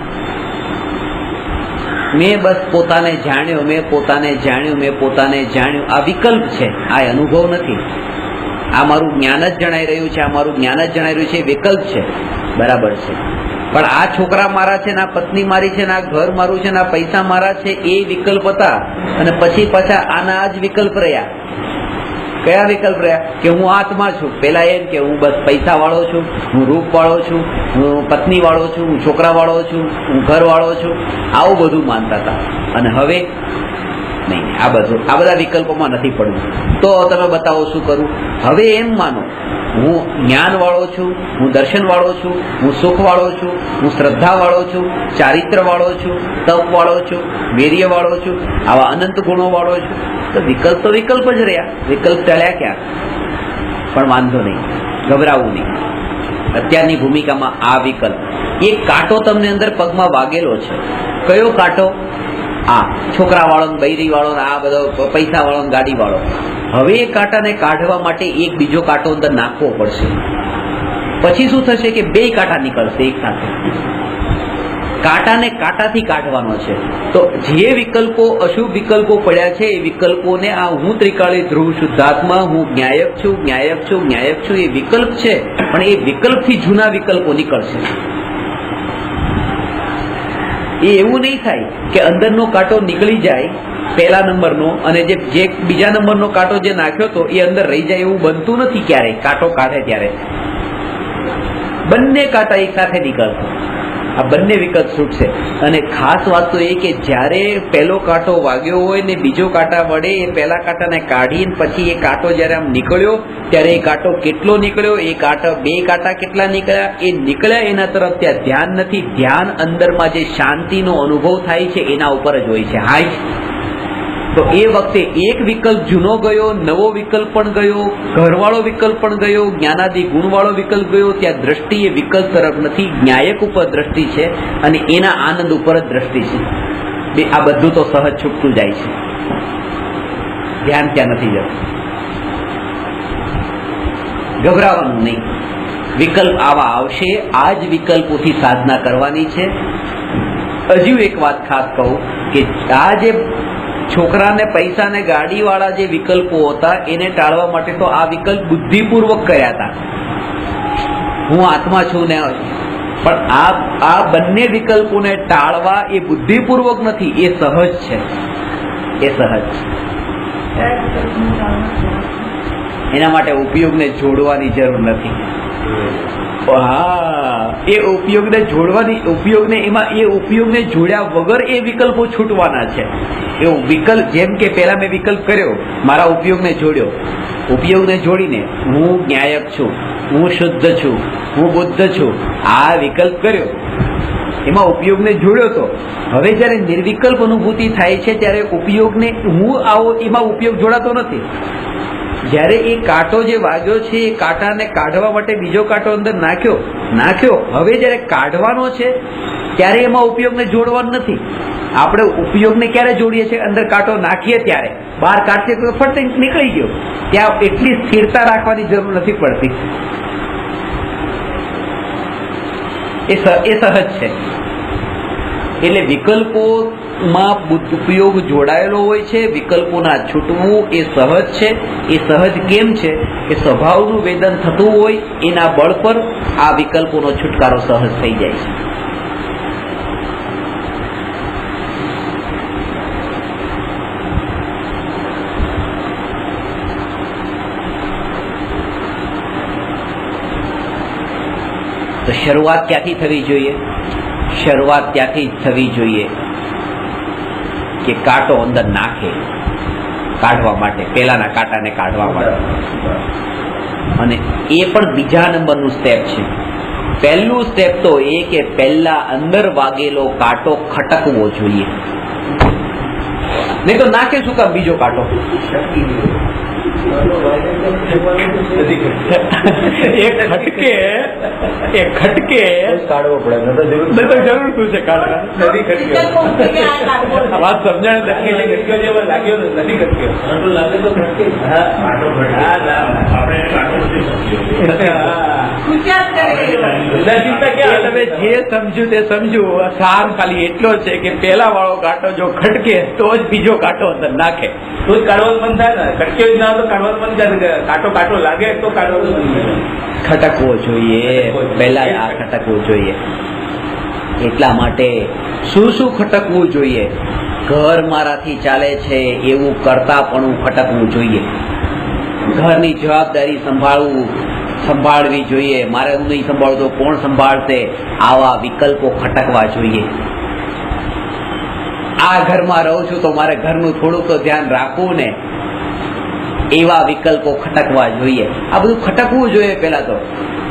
મેં બસ પોતાને જાણ્યો, મેં પોતાને જાણ્યું, મેં પોતાને જાણ્યું, આ વિકલ્પ છે, આ અનુભવ નથી. આ મારું જ્ઞાન જ જણાઈ રહ્યું છે, આ મારું જ્ઞાન જ જણાઈ રહ્યું છે, એ વિકલ્પ છે. બરાબર છે. પણ આ છોકરા મારા છે ને, આ પત્ની મારી છે ને, આ ઘર મારું છે ને, આ પૈસા મારા છે, એ વિકલ્પ હતા. અને પછી પાછા આના જ વિકલ્પ રહ્યા. કયા વિકલ્પ રહ્યા? કે હું આત્મા છું. પેલા એમ કે હું બસ પૈસા વાળો છું, હું રૂપ વાળો છું, હું પત્ની વાળો છું, હું છોકરા વાળો છું, હું ઘર વાળો છું, આવું બધું માનતા હતા. અને હવે નહીં, આ બધા વિકલ્પોમાં નથી પડવું. તો તમે બતાવો શું કરું? હવે એમ માનો હું જ્ઞાન વાળો છું, હું દર્શન વાળો છું, હું સુખ વાળો છું, હું શ્રદ્ધા વાળો છું, ચારિત્ર વાળો છું, તપ વાળો છું, વીર્ય વાળો છું, આવા અનંત ગુણો વાળો છું. તો વિકલ્પ જ રહ્યા. વિકલ્પ ટળ્યા ક્યાં? પણ વાંધો નહીં, ગભરાવું નહીં. અત્યારની ભૂમિકામાં આ વિકલ્પ, એક કાંટો તમને અંદર પગમાં વાગેલો છે. કયો કાંટો? આ છોકરા વાળો, બૈરી વાળો, આ બધો પૈસા વાળો, ગાડી વાળો. હવે એ કાંટાને કાઢવા માટે એક બીજો કાંટો અંદર નાખવો પડશે. પછી શું થશે કે બે કાંટા નીકળશે એક સાથે. કાંટાને કાંટાથી કાઢવાનો છે. તો જે વિકલ્પો, અશુભ વિકલ્પો પડ્યા છે, એ વિકલ્પોને આ હું ત્રિકાળી ધ્રુવ શુદ્ધાત્મા, હું જ્ઞાયક છું, જ્ઞાયક છું, જ્ઞાયક છું, એ વિકલ્પ છે. પણ એ વિકલ્પથી જૂના વિકલ્પો નીકળશે. એ એવું નહીં થાય કે અંદરનો કાંટો નીકળી જાય પહેલા નંબરનો, અને જે બીજા નંબરનો કાંટો જે નાખ્યો તો એ અંદર રહી જાય, એવું બનતું નથી ક્યારેય. કાંટો કાઢે ત્યારે બંને કાંટા એક સાથે નીકળશે. આ બંને વિકલ્પ છૂટશે. અને ખાસ વાત તો એ કે જ્યારે પહેલો કાંટો વાગ્યો હોય ને બીજો કાંટા વડે એ પહેલા કાંટાને કાઢીને પછી એ કાંટો જ્યારે આમ નીકળ્યો, ત્યારે એ કાંટો કેટલો નીકળ્યો, એ કાંટો, બે કાંટા કેટલા નીકળ્યા, એ નીકળ્યા એના તરફ ત્યાં ધ્યાન નથી. ધ્યાન અંદરમાં જે શાંતિનો અનુભવ થાય છે એના ઉપર જ હોય છે. હાય, તો એ વખતે એક વિકલ્પ જૂનો ગયો, નવો વિકલ્પ પણ ગયો, ઘરવાળો વિકલ્પ પણ ગયો, જ્ઞાનાદિ ગુણવાળો વિકલ્પ ગયો. ત્યાં દ્રષ્ટિ એ વિકલ્પ તરફ નથી, જ્ઞાયક ઉપર દ્રષ્ટિ છે, અને એના આનંદ ઉપર જ દ્રષ્ટિ છે. આ બધું તો સહજ છૂટતું જાય છે. ધ્યાન ત્યાં નથી જતું. ગભરાવાનું નહીં. વિકલ્પ આવા આવશે. આ જ વિકલ્પોથી સાધના કરવાની છે. હજુ એક વાત ખાસ કહું કે આ જે છોકરાને પૈસા ને ગાડી વાળા જે વિકલ્પો હતા એને ટાળવા માટે તો આ વિકલ્પ બુદ્ધિપૂર્વક કર્યા હતા. હું આત્મા છું ને, પણ આ બંને વિકલ્પોને ટાળવા એ બુદ્ધિપૂર્વક નથી, એ સહજ છે. એ સહજ છે. એના માટે ઉપયોગને જોડવાની જરૂર નથી. હા, એ ઉપયોગને જોડવાની, ઉપયોગને જોડ્યા વગર એ વિકલ્પો છૂટવાના છે. એવું વિકલ્પ, જેમ કે પહેલા મેં વિકલ્પ કર્યો, મારા ઉપયોગને જોડ્યો, ઉપયોગને જોડીને હું જ્ઞાયક છું, હું શુદ્ધ છું, હું બુદ્ધ છું, આ વિકલ્પ કર્યો, એમાં ઉપયોગને જોડ્યો. તો હવે જ્યારે નિર્વિકલ્પ અનુભૂતિ થાય છે ત્યારે ઉપયોગને હું આવો, એમાં ઉપયોગ જોડાતો નથી. જ્યારે એ કાંટો જે વાગ્યો છે એ કાંટાને કાઢવા માટે બીજો કાંટો અંદર નાખ્યો, હવે જ્યારે કાઢવાનો છે ત્યારે એમાં ઉપયોગને જોડવાનું નથી. આપણે ઉપયોગને ક્યારે જોડીએ છીએ? અંદર કાંટો નાખીએ ત્યારે. બહાર કાઢીએ તો ફટ નીકળી ગયો. ત્યાં એટલી સ્થિરતા રાખવાની જરૂર નથી પડતી. એ સહજ છે. એટલે વિકલ્પો ઉપયોગ જોડાયેલો હોય છે. વિકલ્પોના છૂટવું એ સહજ છે. એ સહજ કેમ છે કે સ્વભાવનું વેદન થતું હોય એના બળ પર આ વિકલ્પોનો છુટકારો સહજ થઈ જાય છે. તો શરૂઆત ક્યાંથી થવી જોઈએ? શરૂઆત ત્યાંથી જ થવી જોઈએ કે કાંટો અંદર નાખે કાઢવા માટે, પેલાના કાંટાને કાઢવા માટે. અને એ પણ બીજા નંબરનું સ્ટેપ છે. પહેલું સ્ટેપ તો એ કે પહેલા અંદર વાગેલો કાંટો ખટકવો જોઈએ. નહીં તો નાખે શું કામ બીજો કાંટો? એ ખટકે કાઢવો પડે. જરૂર શું છે કાઢવા? વાત સમજાણ તમે જે સમજ્યું તે સમજ્યું. સાર ખાલી એટલો છે કે પેલા વાળો કાંટો જો ખટકે તો જ બીજો કાંટો અંદર નાખે તો જ કાઢવાનું મન થાય ને. ખટકે જ ના તો કાઢવાનું મન થાય. કાંટો લાગે તો કાઢવાનું મન થાય. ખટકવો જોઈએ, પહેલા આ ખટકવું જોઈએ. એટલા માટે શું શું ખટકવું જોઈએ? ઘર મારાથી ચાલે છે એવું કરતા પણ ખટકવું જોઈએ. ઘરની જવાબદારી સંભાળવી જોઈએ. મારે હું નહીં સંભાળું તો કોણ સંભાળશે? આવા વિકલ્પો ખટકવા જોઈએ. આ ઘરમાં રહું છું તો મારે ઘરનું થોડુંક તો ધ્યાન રાખવું ને, એવા વિકલ્પો ખટકવા જોઈએ. આ બધું ખટકવું જોઈએ પેલા તો.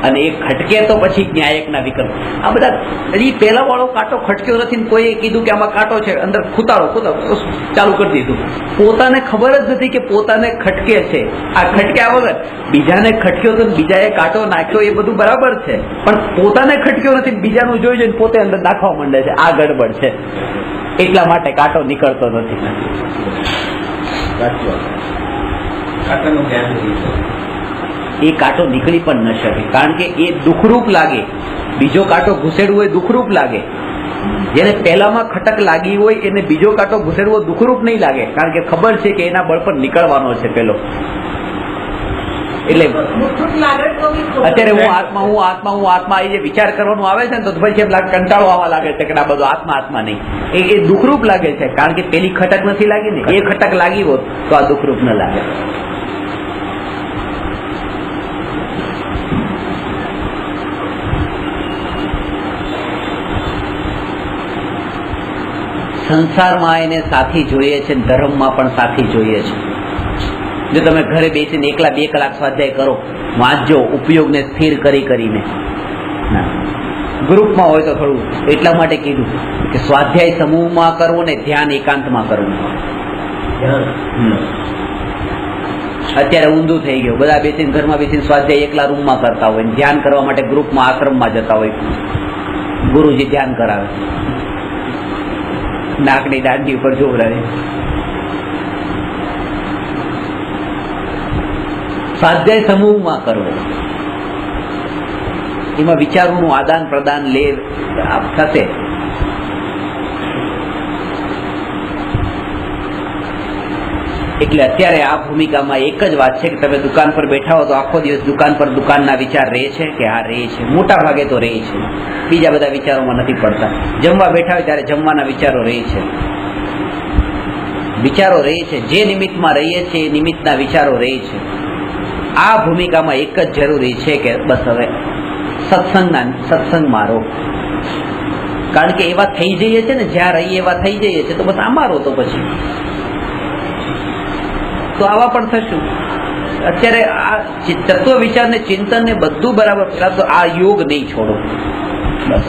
અને એ ખટકે તો પછી ન્યાયકના વિકલ્પ. આ બધા પેલા વાળો કાંટો ખટક્યો નથી, કોઈએ કીધું કે આમાં કાંટો છે, અંદર ખૂતારો ચાલુ કરી દીધું. પોતાને ખબર જ નથી કે પોતાને ખટકે છે. આ ખટક્યા વગર બીજાને ખટક્યો તો બીજાએ કાંટો નાખ્યો એ બધું બરાબર છે, પણ પોતાને ખટક્યો નથી, બીજાનું જોઈ જોઈને પોતે અંદર નાખવા માંડે છે. આ ગડબડ છે. એટલા માટે કાંટો નીકળતો નથી. એ કાંટો નીકળી પણ ન શકે, કારણ કે એ દુઃખરૂપ લાગે. બીજો કાંટો ઘુસેડવો હોય દુઃખરૂપ લાગે. જેને પહેલામાં ખટક લાગી હોય એને બીજો કાંટો ઘુસેડવો દુઃખરૂપ નહીં લાગે, કારણ કે ખબર છે કે એના બળ પર નીકળવાનો છે પેલો. એટલે અત્યારે હું આત્મા એ જે વિચાર કરવાનું આવે છે ને તો પછી એમ લાગે, કંટાળો આવવા લાગે છે કે આ બધું આત્મા નહીં. એ દુઃખરૂપ લાગે છે, કારણ કે પેલી ખટક નથી લાગી ને. એ ખટક લાગી હોત તો આ દુઃખરૂપ ન લાગે. સંસારમાં એને સાથી જોઈએ છે, ધર્મમાં પણ સાથી જોઈએ છે. જો તમે ઘરે બેસીને એકલા 2 કલાક સ્વાધ્યાય કરો, વાંચજો ઉપયોગને સ્થિર કરીને. ગ્રુપમાં હોય તો થોડું એટલા માટે કીધું કે સ્વાધ્યાય સમૂહમાં કરવું ને ધ્યાન એકાંતમાં કરવું. અત્યારે ઊંધું થઈ ગયું. બધા બેસીને ઘરમાં બેસીને સ્વાધ્યાય એકલા રૂમમાં કરતા હોય, ધ્યાન કરવા માટે ગ્રુપમાં આશ્રમમાં જતા હોય. ગુરુજી ધ્યાન કરાવે, નાકની દાંડી ઉપર જોવડાવે. સ્વાધ્યાય સમૂહમાં કરવો, એમાં વિચારોનું આદાન પ્રદાન થશે. એટલે અત્યારે આ ભૂમિકામાં એક જ વાત છે કે તમે દુકાન પર બેઠા હો તો આખો દિવસ દુકાન પર દુકાનના વિચાર રહે છે કે હા રહે છે, મોટા ભાગે તો રહે છે. બીજા બધા વિચારોમાં નથી પડતા. જમવા બેઠા હોય ત્યારે જમવાના વિચારો રહે છે. જે નિમિત્તમાં રહીએ છીએ એ નિમિત્તના વિચારો રહે છે. આ ભૂમિકામાં એક જ જરૂરી છે કે બસ હવે સત્સંગમાં રહો. કારણ કે એવા થઈ જઈએ છે ને, જ્યાં રહીએ એવા થઈ જઈએ છે, તો બસ આમાં રહો. તો પછી તો આવા પણ થશું. અત્યારે આ તત્વ વિચાર ને ચિંતન ને બધું બરાબર. પેલા તો આ યોગ નહીં છોડો, બસ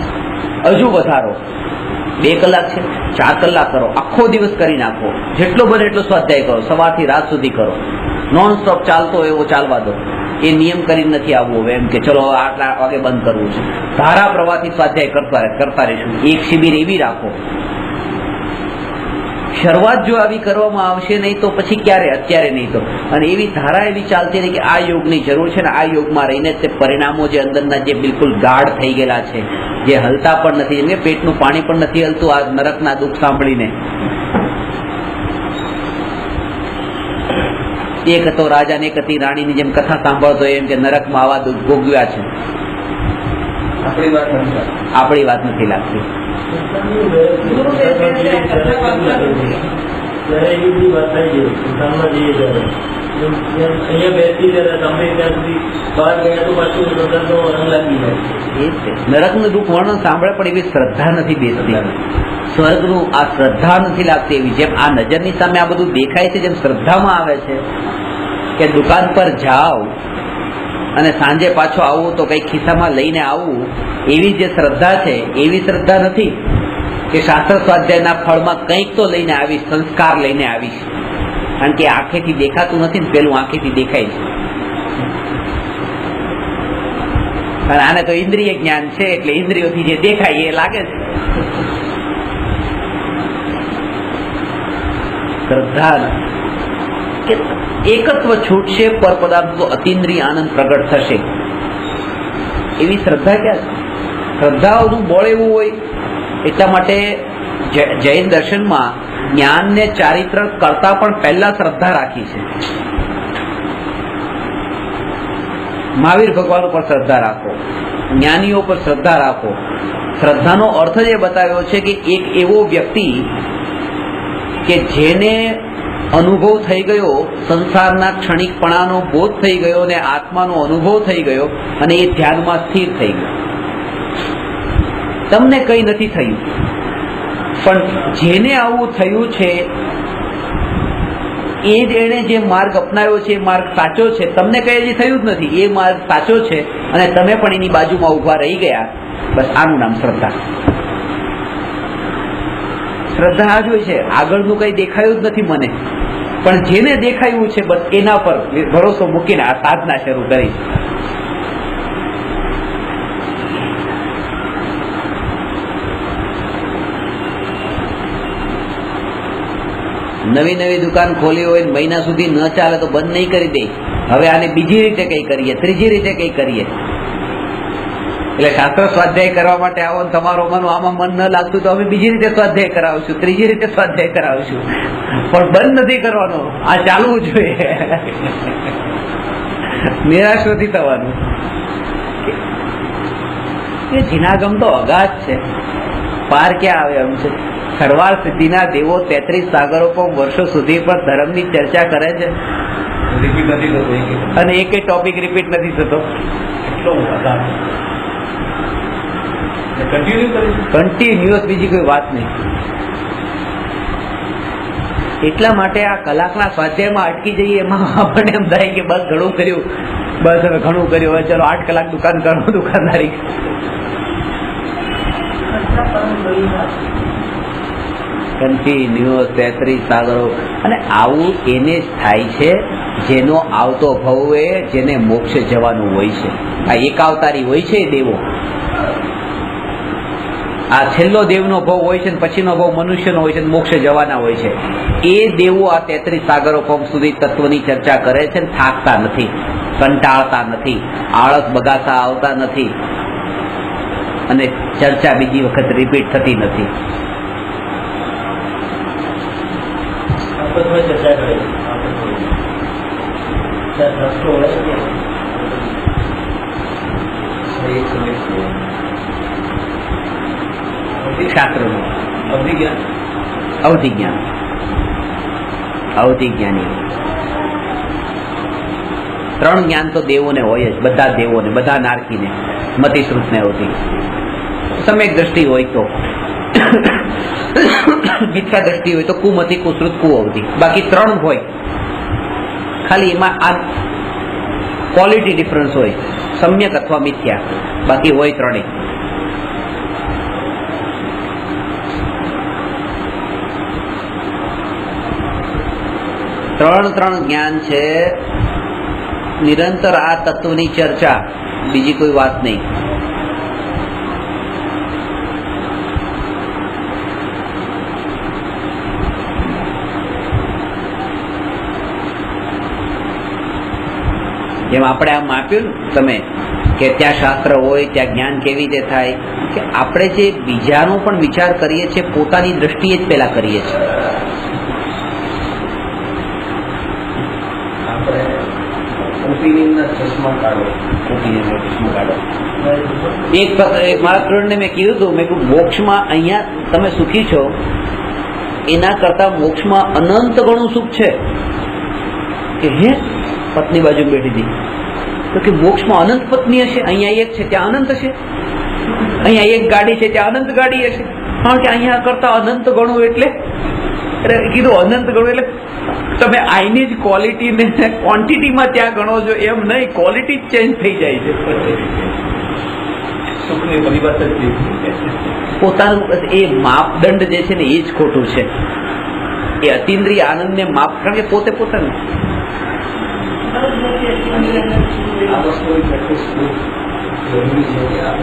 હજુ વધારો. 2 કલાક છે, 4 કલાક કરો, આખો દિવસ કરી નાખો. જેટલો બને એટલો સ્વાધ્યાય કરો, સવારથી રાત સુધી કરો. નોન સ્ટોપ ચાલતો એવો ચાલવા દો. એ નિયમ કરીને નથી આવવું હવે એમ કે ચલો આટલા વાગે બંધ કરવું છે. ધારા પ્રવાહથી સ્વાધ્યાય કરતા રહીશું. એક શિબિર એવી રાખો, શરૂઆત જો આવી કરવામાં આવશે નહીં તો પછી ક્યારે? અત્યારે નહીં તો. અને એવી ધારા એવી ચાલતી રહી કે આ યોગની જરૂર છે ને આ યોગમાં રહીને તે પરિણામો જે અંદરના જે બિલકુલ ગાઢ થઈ ગયેલા છે, જે હલતા પણ નથી, જેમ કે પેટનું પાણી પણ નથી હલતું આ નરકના દુઃખ સાંભળીને. એક હતો રાજા ને એક હતી રાણીની જેમ કથા સાંભળતો એમ કે નરકમાં આવા દુઃખ ભોગવ્યા છે. આપણી વાત નથી લાગતી. નરકનું દુઃખ વર્ણન સાંભળે પણ એવી શ્રદ્ધા નથી બેસતી. સ્વર્ગનું આ શ્રદ્ધા નથી લાગતી એવી. જેમ આ નજરની સામે આ બધું દેખાય છે, જેમ શ્રદ્ધામાં આવે છે કે દુકાન પર જાઓ અને સાંજે પાછો આવું તો કઈ ખિસ્સામાં લઈને આવવું, એવી જે શ્રદ્ધા છે એવી શ્રદ્ધા નથી કે શાસ્ત્ર સ્વાધ્યાયના ફળમાં કંઈક તો લઈને આવીશ, સંસ્કાર લઈને આવીશ. કારણ કે આંખેથી દેખાતું નથી ને પેલું આંખેથી દેખાય છે. અને આને તો ઇન્દ્રિય જ્ઞાન છે એટલે ઇન્દ્રિયોથી જે દેખાય એ લાગે છે. શ્રદ્ધા કે એકત્વ છૂટશે, પર પદાર્થનો અતિન્દ્રિય આનંદ પ્રગટ થશે, એવી શ્રદ્ધા ક્યાં છે? શ્રદ્ધાઓનું બળ એવું હોય. એટલા માટે જૈન દર્શનમાં જ્ઞાનને ચારિત્ર કરતા પણ પહેલા શ્રદ્ધા રાખી છે. મહાવીર ભગવાન ઉપર શ્રદ્ધા રાખો, જ્ઞાનીઓ પર શ્રદ્ધા રાખો. શ્રદ્ધાનો અર્થ જ એ બતાવ્યો છે કે એક એવો વ્યક્તિ કે જેને અનુભવ થઈ ગયો, સંસારના ક્ષણિકપણાનો બોધ થઈ ગયો ને આત્માનો અનુભવ થઈ ગયો અને એ ધ્યાનમાં સ્થિર થઈ ગયો. તમને કંઈ નથી થયું, પણ જેને આવું થયું છે એ જ એણે જે માર્ગ અપનાવ્યો છે એ માર્ગ સાચો છે. તમને કંઈ હજી થયું જ નથી, એ માર્ગ સાચો છે અને તમે પણ એની બાજુમાં ઉભા રહી ગયા. બસ આનું નામ શ્રદ્ધા. શ્રદ્ધા આ જ હોય છે. આગળનું કંઈ દેખાયું જ નથી મને, પણ જેને દેખાયું છે બસ એના પર ભરોસો મૂકીને આ સાધના શરૂ કરી. નવી નવી દુકાન ખોલી હોય મહિના સુધી ન ચાલે તો બંધ નહીં કરી દે. હવે આને બીજી રીતે કઈ કરીએ, ત્રીજી રીતે કઈ કરીએ. એટલે શાસ્ત્ર સ્વાધ્યાય કરવા માટે આવો તમારો આમાં મન ન લાગતું તો અમે બીજી રીતે સ્વાધ્યાય કરાવશું, ત્રીજી રીતે સ્વાધ્યાય કરાવશું, પણ બંધ નથી કરવાનો, આ ચાલવું જોઈએ. નિરાશ નથી થવાનું. એ જીનાગમ તો અગાધ છે, પાર ક્યાં આવે એમ છે. સરવાર સિદ્ધિના દેવો 33 સાગરો પર વર્ષો સુધી પણ ધર્મની ચર્ચા કરે છે અને એક ટોપિક રિપીટ નથી થતો. કન્ટિન્યુઅસ, બીજી કોઈ વાત નહીં. એટલા માટે આ કલાકના સ્વાધ્યાયમાં અટકી જઈએ એમાં આપણને એમ થાય કે બસ ઘણું કર્યું, બસ હવે ઘણું કર્યું, હવે ચલો 8 કલાક દુકાન કરો, દુકાનદારી. કન્ટિન્યુઅસ 33 સાગરો. અને આવું એને જ થાય છે જેનો આવતો ભવ એ જેને મોક્ષે જવાનું હોય છે. આ એકાવતારી હોય છે દેવો. આ છેલ્લો દેવનો ભવ હોય છે, પછીનો ભવ મનુષ્યનો હોય છે, મોક્ષે જવાના હોય છે. એ દેવો આ 33 સાગરો પંપ સુધી તત્વની ચર્ચા કરે છે. થાકતા નથી, કંટાળતા નથી, આળસ બગાસા આવતા નથી અને ચર્ચા બીજી વખત રિપીટ થતી નથી. શાસ્ત્રનું અવધિ જ્ઞાન, અવધિ જ્ઞાની. 3 જ્ઞાન તો દેવોને હોય જ, બધા દેવોને, બધા નારકીને, મતિ શ્રુતને અવધિ. સમ્યક દ્રષ્ટિ હોય તો, મિથ્યા દ્રષ્ટિ હોય તો કુમતિ, કુશ્રુત, કુઅવધિ. બાકી 3 હોય, ખાલી એમાં આ ક્વોલિટી ડિફરન્સ હોય, સમ્યક અથવા મિથ્યા. બાકી હોય 3. ત્રણ જ્ઞાન છે. નિરંતર આ તત્વની ચર્ચા, બીજી કોઈ વાત નહીં. જેમ આપણે આમ આપ્યું ને તમે કે ત્યાં શાસ્ત્ર હોય ત્યાં જ્ઞાન કેવી રીતે થાય, કે આપણે જે બીજાનો પણ વિચાર કરીએ છીએ પોતાની દ્રષ્ટિએ જ પેલા કરીએ છીએ. આપણે ઓપિનિયનના ચશ્મા કાઢો. એક મારા ફ્રેન્ડને મેં કીધું હતું, મેં કહ્યું મોક્ષમાં અહીંયા તમે સુખી છો એના કરતા મોક્ષમાં અનંત ગણું સુખ છે. કે હે પત્ની બાજુ બેઠી હતી તો કે મોક્ષમાં અનંત પત્ની હશે, અહીંયા એક છે ત્યાં અનંત હશે, અહીંયા એક ગાડી છે ત્યાં અનંત ગાડી હશે. કારણ કે અહીંયા કરતા અનંત ગણું એટલે કીધું અનંત ગણું એટલે તમે આઈની જ ક્વોલિટી ને ક્વોન્ટિટીમાં ત્યાં ગણો છો એમ નહીં, ક્વોલિટી જ ચેન્જ થઈ જાય છે. સુખની પરિભાષા જ પોતાનું એ માપદંડ જે છે ને એ જ ખોટું છે. એ અતિન્દ્રિય આનંદને માપ, કારણ કે પોતે પોતાનું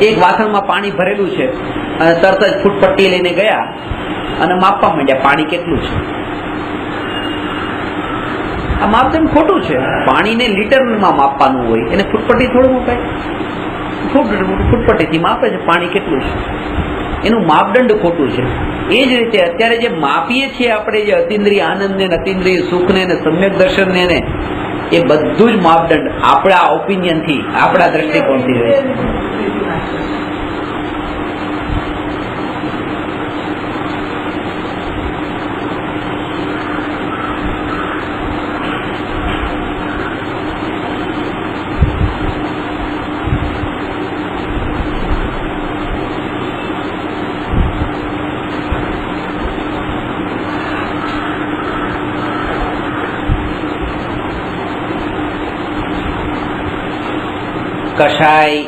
એક વાસણમાં પાણી ભરેલું છે અને તરત જ ફૂટપટ્ટી લઈને ગયા અને માપવા માંડ્યા પાણી કેટલું છે. આ માપદંડ ખોટું છે. પાણીને લીટરમાં માપવાનું હોય, એને ફૂટપટ્ટી થોડું મુકાય, ફૂટપટ્ટીથી માપે છે પાણી કેટલું છે, એનું માપદંડ ખોટું છે. એ જ રીતે અત્યારે જે માપીએ છીએ આપણે જે અતિન્દ્રિય આનંદને અતિન્દ્રિય સુખને ને સમ્યક દર્શનને ને એ બધું જ માપદંડ આપણા ઓપિનિયનથી આપણા દ્રષ્ટિકોણથી રહે. કશાય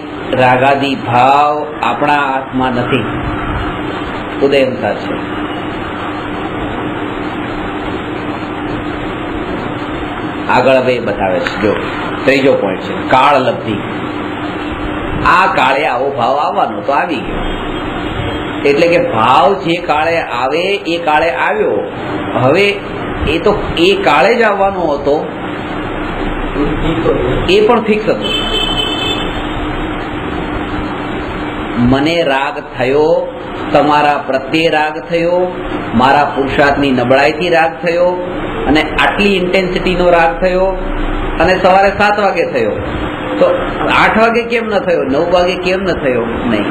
રાગાદી ભાવ આપણા હાથમાં નથી, ઉદયંકાર છે. આગળ હવે બતાવે છે, જો ત્રીજો પોઈન્ટ છે કાળ લબ્ધિ. આ કાળે આવો ભાવ આવવાનો તો આવી ગયો, એટલે કે ભાવ જે કાળે આવે એ કાળે આવ્યો. હવે એ તો એ કાળે જ આવવાનો હતો, એ પણ ફિક્સ હતું. મને રાગ થયો, તમારા પ્રત્યે રાગ થયો, મારા પુરુષાર્થની નબળાઈથી રાગ થયો, અને આટલી ઇન્ટેન્સિટીનો રાગ થયો, અને સવારે 7 વાગે થયો, તો 8 વાગે કેમ ન થયો, 9 વાગે કેમ ન થયો? નહીં,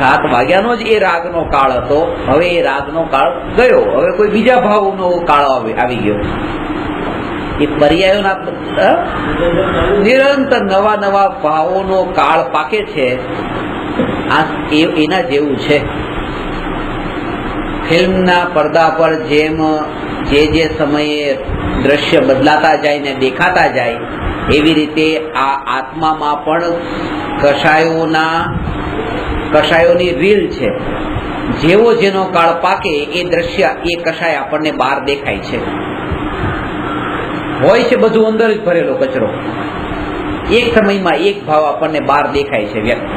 7 વાગ્યાનો જ એ રાગનો કાળ હતો. હવે એ રાગનો કાળ ગયો, હવે કોઈ બીજા ભાવનો કાળ આવી ગયો. એ પર્યાયોના નિરંતર નવા નવા ભાવોનો કાળ પાકે છે. આ એના જેવું છે. ફિલ્મના પડદા પર જેમ જે સમયે દ્રશ્ય બદલાતા જાય ને દેખાતા જાય, એવી રીતે આ આત્મામાં પણ કષાયોની રીલ છે. જેવો જેનો કાળ પાકે એ દ્રશ્ય એ કષાય આપણને બહાર દેખાય છે. હોય છે બધું અંદર જ ભરેલો કચરો, એક સમયમાં એક ભાવ આપણને બહાર દેખાય છે વ્યક્ત.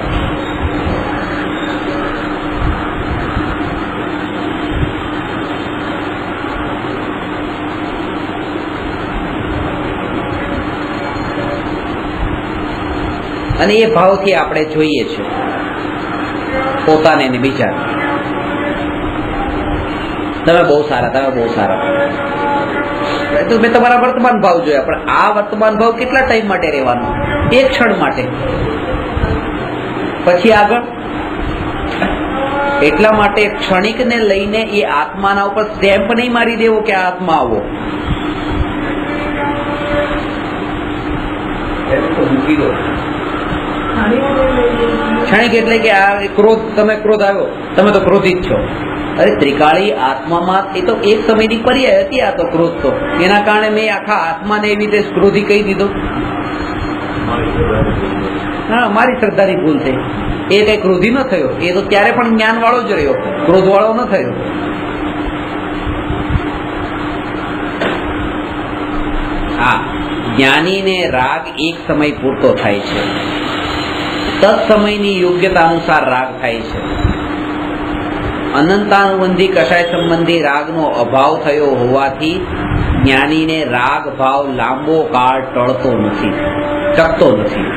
અને એ ભાવથી આપણે જોઈએ છે પોતાને ને બીજા. તમે બહુ સારા, તમે બહુ સારા. તો મેં તમારા વર્તમાન ભાવ જોયા, પણ આ વર્તમાન ભાવ કેટલા ટાઈમ માટે રહેવાનો? એક ક્ષણ માટે. પછી આગળ એટલા માટે ક્ષણિકને લઈને એ આત્માના ઉપર સ્ટેમ્પ નહીં મારી દેવો કે આ આત્મા આવો. ક્ષણિક એટલે કે આ ક્રોધ, તમે ક્રોધ આવ્યો, તમે તો ક્રોધિત છો. અરે ત્રિકાળી આત્મામાં એ તો એક સમયની પર્યાય હતી. આ તો ક્રોધ તો એના કારણે મેં આખા આત્માને એવી રીતે ક્રોધી કહી દીધો. હા, મારી શ્રદ્ધાની ભૂલ થઈ. એ કઈ ક્રોધી ન થયો, એ તો ત્યારે પણ જ્ઞાન વાળો જ રહ્યો, ક્રોધ વાળો ન થયો. હા, જ્ઞાનીને રાગ એક સમય પૂરતો થાય છે. તત્સમયની યોગ્યતા અનુસાર રાગ થાય છે. અનંતાનુબંધી કષાય સંબંધી રાગનો અભાવ થયો હોવાથી જ્ઞાનીને રાગ ભાવ લાંબો કાળ ટળતો નથી, ટકતો નથી.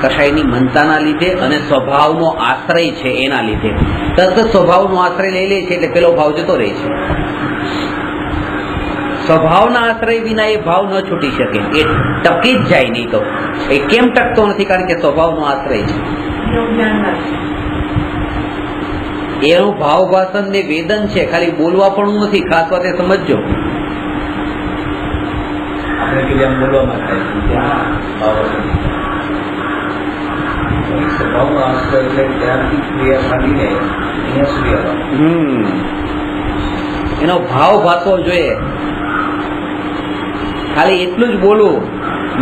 કષાયની મંદતાના લીધે અને સ્વભાવનો આશ્રય છે એના લીધે. તરત સ્વભાવનો આશ્રય લઈ લે છે એટલે પેલો ભાવ જતો રહે છે. સ્વભાવના આશ્રય વિના એ ભાવ ન છૂટી શકે, એ ટકી જ જાય. નહીં તો એ કેમ ટકતો નથી? કારણ કે સ્વભાવનો આશ્રય છે. એનું ભાવ ભાષણ ને વેદન છે, ખાલી બોલવા પણ નથી. ખાસ વાત એ સમજજો. એનો ભાવ ભાષવો જોઈએ. ખાલી એટલું જ બોલું,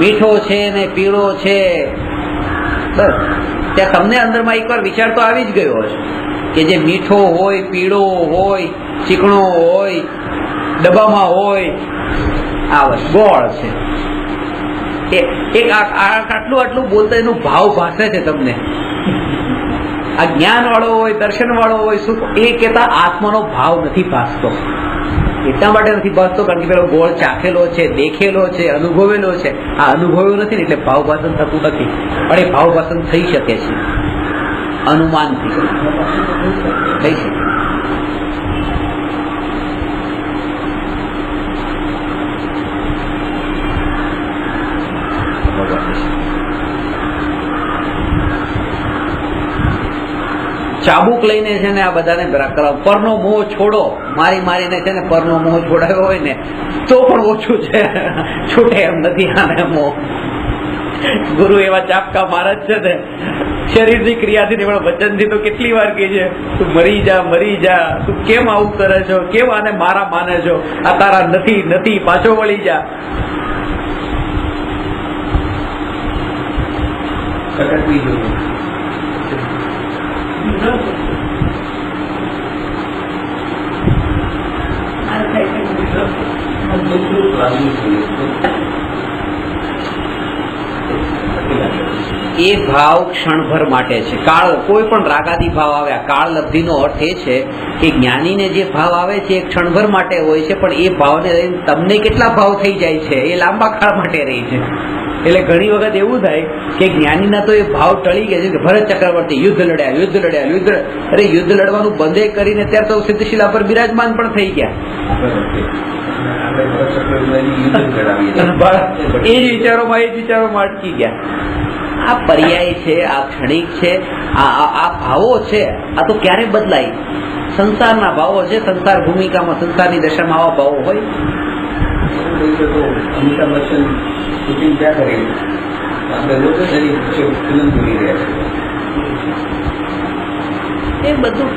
મીઠો છે ને પીળો છે, બસ. ત્યાં તમને અંદરમાં એકવાર વિચાર તો આવી જ ગયો હશે કે જે મીઠો હોય, પીળો હોય, ચીકણો હોય, ડબ્બામાં હોય, આ ગોળ છે. એક આટલું બોલતા એનું ભાવ ભાષે છે તમને. આ જ્ઞાન વાળો હોય, દર્શન વાળો હોય, શું એ કહેતા આત્માનો ભાવ નથી ભાસતો. એટલા માટે નથી ભાસતો કારણ કે પેલો ગોળ ચાખેલો છે, દેખેલો છે, અનુભવેલો છે. આ અનુભવ્યો નથી ને એટલે ભાવ ભાષણ થતું નથી. પણ એ ભાવ ભાષણ થઈ શકે છે અનુમાનથી, થઈ શકે. ચાબુક લઈને છે ને આ બધાને પરનો મોહ છોડો, મારીને છે ને પરનો મોહ છોડાયો હોય ને તો પણ ઓછું છે, છૂટે એમ નથી આને મોહ. ગુરુ એવા ચાપકા મહારાજ છે ને શરીરની ક્રિયાથી પણ વચનથી તો કેટલી વાર કહે છે, તું મરી જા, તું કેમ આવું કરે છો, કેમ આને મારા માને છો, આ તારા નથી, પાછો વળી જા. એ ભાવ ક્ષણભર માટે છે. કાળ કોઈ પણ રાગાદી ભાવ આવ્યા, કાળ લબ્ધિનો અર્થ એ છે કે જ્ઞાનીને જે ભાવ આવે છે એ ક્ષણભર માટે હોય છે, પણ એ ભાવને લઈને તમને કેટલા ભાવ થઈ જાય છે એ લાંબા કાળ માટે રહી છે. એટલે ઘણી વખત એવું થાય કે જ્ઞાનીના તો એ ભાવ ટળી ગયા છે કે ભરત ચક્રવર્તી યુદ્ધ લડ્યા. અરે યુદ્ધ લડવાનું બંધ કરીને ત્યારે તો સિદ્ધશિલા પર બિરાજમાન પણ થઈ ગયા. એ જ વિચારોમાં અટકી ગયા. આ પર્યાય છે, આ ક્ષણિક છે, આ ભાવો છે. આ તો ક્યારે બદલાય? સંસારના ભાવો છે. સંસાર ભૂમિકામાં, સંસારની દશામાં આવા ભાવો હોય. અમિતાભ બચ્ચન શૂટિંગ ક્યાં કરી આપણે લોકો ફિલ્મ જોઈ રહ્યા છે. એ બધું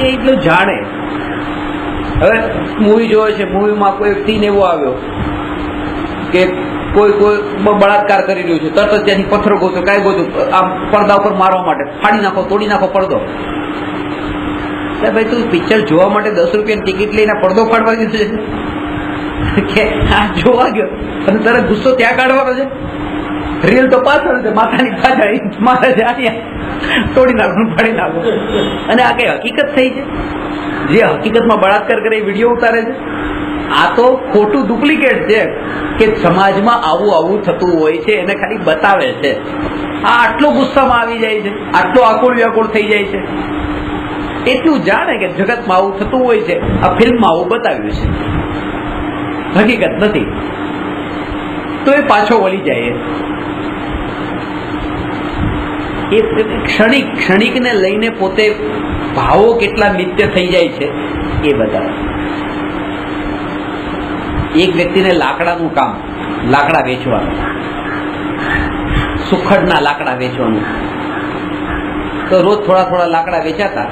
એટલું જાણે. હવે મૂવી જોવે છે, મૂવીમાં કોઈ સીન એવો આવ્યો કે કોઈ બળાત્કાર કરી રહ્યું છે, તરત જ ત્યાંથી પથ્થર ગોતો, કાંઈ ગોતું, આમ પડદા ઉપર મારવા માટે ફાડી નાખો, તોડી નાખો પડદો. ભાઈ તું પિક્ચર જોવા માટે 10 રૂપિયાની ટિકિટ લઈને પડદો ફાડવા ગયો છે કે આ જોવા ગયો અને તારે ગુસ્સો ત્યાં કાઢવાનો છે? રીલ તો પાછળ છે, માથાની પાછળ મારે છે, તોડી નાખો, ફાડી નાખો. અને આ કઈ હકીકત થઈ છે? જે હકીકતમાં બળાત્કાર કરે એ વિડીયો ઉતારે છે. આ તો ખોટું ડુપ્લિકેટ છે કે સમાજમાં આવું થતું હોય છે, એને ખાલી બતાવે છે. આ આટલો ગુસ્સામાં આવી જાય છે, આટલો આકુળ વ્યાકુળ થઈ જાય છે. એટલું જાણે કે જગતમાં આવું થતું હોય છે, આ ફિલ્મમાં આવું બતાવ્યું છે, હકીકત નથી. તો એ પાછો વળી જાય. એ ક્ષણિકને લઈને પોતે ભાવો કેટલા નિત્ય થઈ જાય છે એ બતાવે. એક વ્યક્તિને લાકડાનું કામ, લાકડા વેચવાનું, સુખડના લાકડા વેચવાનું. તો રોજ થોડા લાકડા વેચાતા.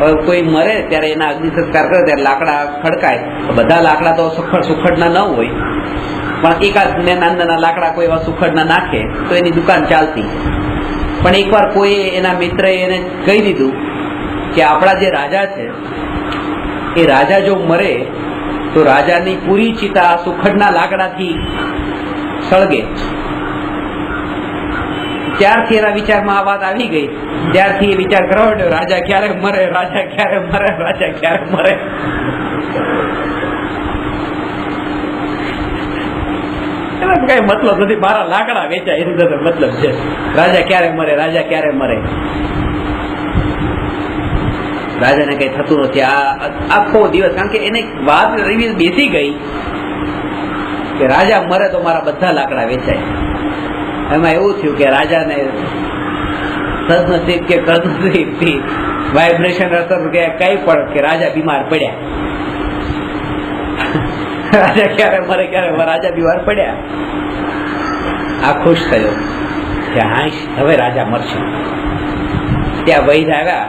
હવે કોઈ મરે ત્યારે એના અગ્નિ સંસ્કાર કરે ત્યારે લાકડા ખડકાય. બધા લાકડા તો સુખડના ન હોય, પણ એકાદ નાના લાકડા કોઈ એવા સુખડના નાખે તો એની દુકાન ચાલતી. પણ એકવાર કોઈ એના મિત્રએ એને કહી દીધું કે આપણા જે રાજા છે એ રાજા જો મરે તો રાજાની પૂરી ચિતા સુખડના લાકડાથી સળગે. ત્યારથી એના વિચારમાં આ વાત આવી ગઈ, ત્યારથી એ વિચાર કરવા માંડ્યો, રાજા ક્યારે મરે, રાજા ક્યારે મરે, રાજા ક્યારે મરે. એનો કઈ મતલબ નથી, મારા લાકડા વેચાય એની સાથે મતલબ છે. રાજા ક્યારે મરે, રાજા ક્યારે મરે. રાજાને કઈ થતું નથી આ આખો દિવસ, કારણ કે એને વાત બેસી ગઈ કે રાજા મરે તો મારા બધા લાકડા વેચાય. એમાં એવું થયું કે રાજાને સદનસીબ કે કદનસીબ થી વાઇબ્રેશન અસર કે કઈ પણ કે રાજા બીમાર પડ્યા. રાજા ક્યારે મરે ક્યારે રાજા બીમાર પડ્યા. આ ખુશ થયો કે હાશ હવે રાજા મરશે. ત્યાં વૈદ આવ્યા.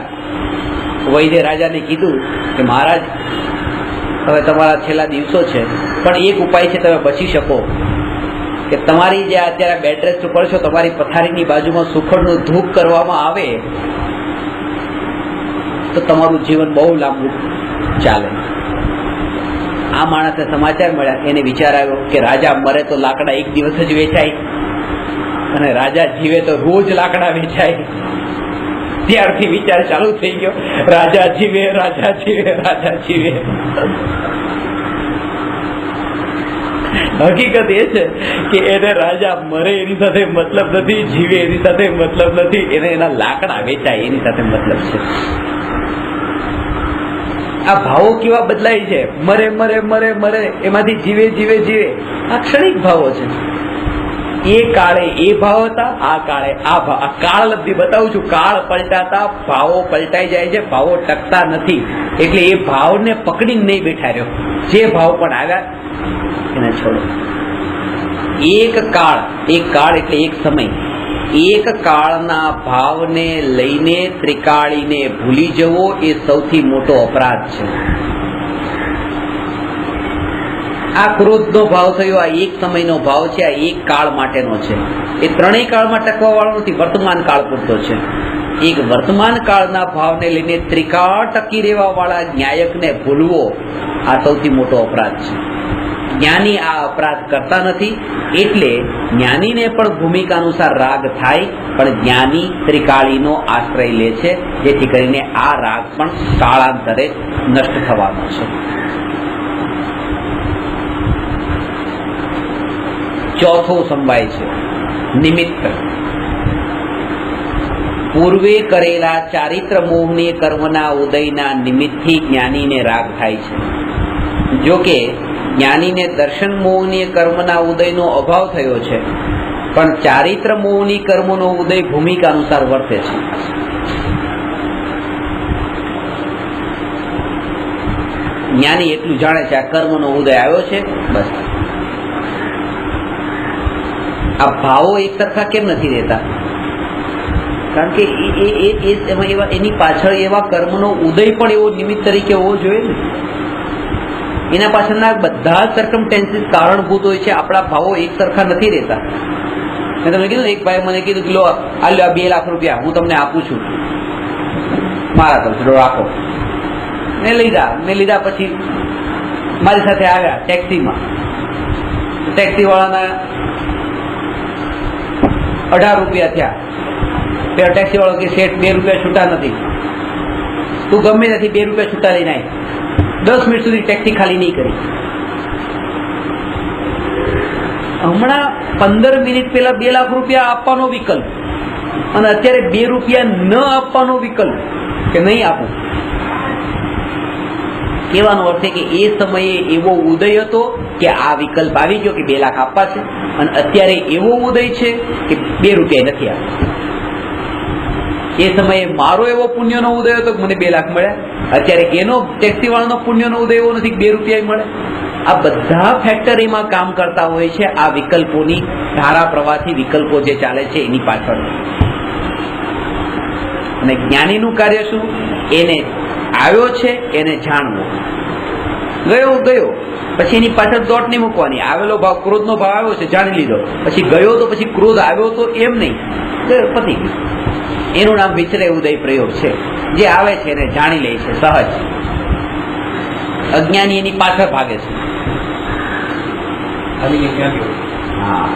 વૈદ્ય રાજાને કીધું કે મહારાજ હવે તમારા છેલ્લા દિવસો છે, પણ એક ઉપાય છે, તમે બચી શકો કે તમારી જે અત્યારે બેડ રેસ્ટ ઉપર છો, તમારી પથારીની બાજુમાં સુખડનું ધૂપ કરવામાં આવે તો તમારું જીવન બહુ લાંબુ ચાલે. આ માણસને સમાચાર મળ્યા, એને વિચાર આવ્યો કે રાજા મરે તો લાકડા એક દિવસ જ વેચાય અને રાજા જીવે તો રોજ લાકડા વેચાય. ત્યારથી વિચાર ચાલુ થઈ ગયો, રાજા જીવે, રાજા જીવે, રાજા જીવે. હકીકત એ છે કે એને રાજા મરે એની સાથે મતલબ નથી, જીવે એની સાથે મતલબ નથી, એને એના લાકડા વેચાય એની સાથે મતલબ છે. આ ભાવો કેવા બદલાય છે, મરે મરે મરે મરે એમાંથી જીવે જીવે જીવે, આ ક્ષણિક ભાવો છે. એ કાળે એ ભાવ હતા, આ કાળે આ ભાવ. આ કાળ લબ્ધી બતાવું છું, કાળ પલટાતા ભાવો પલટાઈ જાય છે, ભાવો ટકતા નથી. એટલે એ ભાવને પકડીને નહીં બેઠા રહ્યો, જે ભાવ પણ આવ્યા એને છોડો. એક કાળ એટલે એક સમય, એક કાળના ભાવને લઈને ત્રિકાળીને ભૂલી જવો એ સૌથી મોટો અપરાધ છે. આ ક્રોધનો ભાવ થયો, આ એક સમયનો ભાવ છે, આ એક કાળ માટેનો છે. એ ત્રણેય કાળમાં ટકવા વાળો નથી, વર્તમાન કાળ પૂરતો છે. એક વર્તમાન કાળના ભાવને લઈને ત્રિકાળ ટકી રહેવા વાળા ન્યાયકને ભૂલવો આ સૌથી મોટો અપરાધ છે. જ્ઞાની આ અપરાધ કરતા નથી, એટલે જ્ઞાનીને પણ ભૂમિકા અનુસાર રાગ થાય, પણ જ્ઞાની ત્રિકાળીનો આશ્રય લે છે, જેથી કરીને આ રાગ પણ કાળાંતરે નષ્ટ થવાનો છે. ચોથો સમવાય છે નિમિત્ત. પૂર્વે કરેલા ચારિત્ર મોહની કર્મના ઉદયના નિમિત્તથી જ્ઞાનીને રાગ થાય છે. જો કે જ્ઞાનીને દર્શન મોહની કર્મના ઉદયનો અભાવ થયો છે, પણ ચારિત્ર મોહની કર્મનો ઉદય ભૂમિકા અનુસાર વર્તે છે. જ્ઞાની એટલું જાણે છે આ કર્મનો ઉદય આવ્યો છે, બસ. આ ભાવો એક સરખા કેમ નથી રહેતા? કારણ કે એની પાછળ એવા કર્મનો ઉદય પણ એવો નિમિત્ત તરીકે હોવો જોઈએ ને. એના પાછળના બધા સર્કમસ્ટેન્સીસ કારણભૂત હોય છે. આપણા ભાવો એક સરખા નથી રહેતા. મેં તમને કીધું, એક ભાઈ મને કીધું કે લો આ 2 લાખ રૂપિયા હું તમને આપું છું, મારા તરફ રાખો. મેં લીધા પછી મારી સાથે આવ્યા ટેક્સીમાં. ટેક્સી વાળાના 18 રૂપિયા થયા. પેલા ટેક્સી વાળો કે શેઠ 2 રૂપિયા છૂટા નથી, તું ગમે નથી 2 રૂપિયા છૂટા લઈને આવી. 10 મિનિટ સુધી ટેક્સી ખાલી નહીં કરી. હમણાં 15 મિનિટ પહેલા 2 લાખ રૂપિયા આપવાનો વિકલ્પ, અને અત્યારે 2 રૂપિયા ન આપવાનો વિકલ્પ કે નહીં આપું. કહેવાનો અર્થ છે કે એ સમયે એવો ઉદય હતો કે આ વિકલ્પ આવી ગયો કે 2 લાખ આપવા છે, અને અત્યારે એવો ઉદય છે કે 2 રૂપિયા નથી આપવા. એ સમયે મારો એવો પુણ્યનો ઉદય હતો કે મને 2 લાખ મળ્યા, અત્યારે એનો ટેક્સી વાળાનો પુણ્યનો ઉદય એવો નથી કે 2 રૂપિયા મળે. આ બધા ફેક્ટર એમાં કામ કરતા હોય છે. આ વિકલ્પોની ધારા પ્રવાહથી વિકલ્પો જે ચાલે છે એની પાછળ. અને જ્ઞાનીનું કાર્ય શું? એને આવ્યો છે એને જાણવો. ગયો પછી એની પાછળ દોટ નહીં મૂકવાની. આવેલો ભાવ, ક્રોધનો ભાવ આવ્યો છે, જાણી લીધો. પછી ગયો તો પછી ક્રોધ આવ્યો તો એમ નહીં, પતી ગયું. એનું નામ વિચરે ઉદય પ્રયોગ છે. જે આવે છે એને જાણી લે છે સહજ. અજ્ઞાની એની પાછળ ભાગે છે. હા,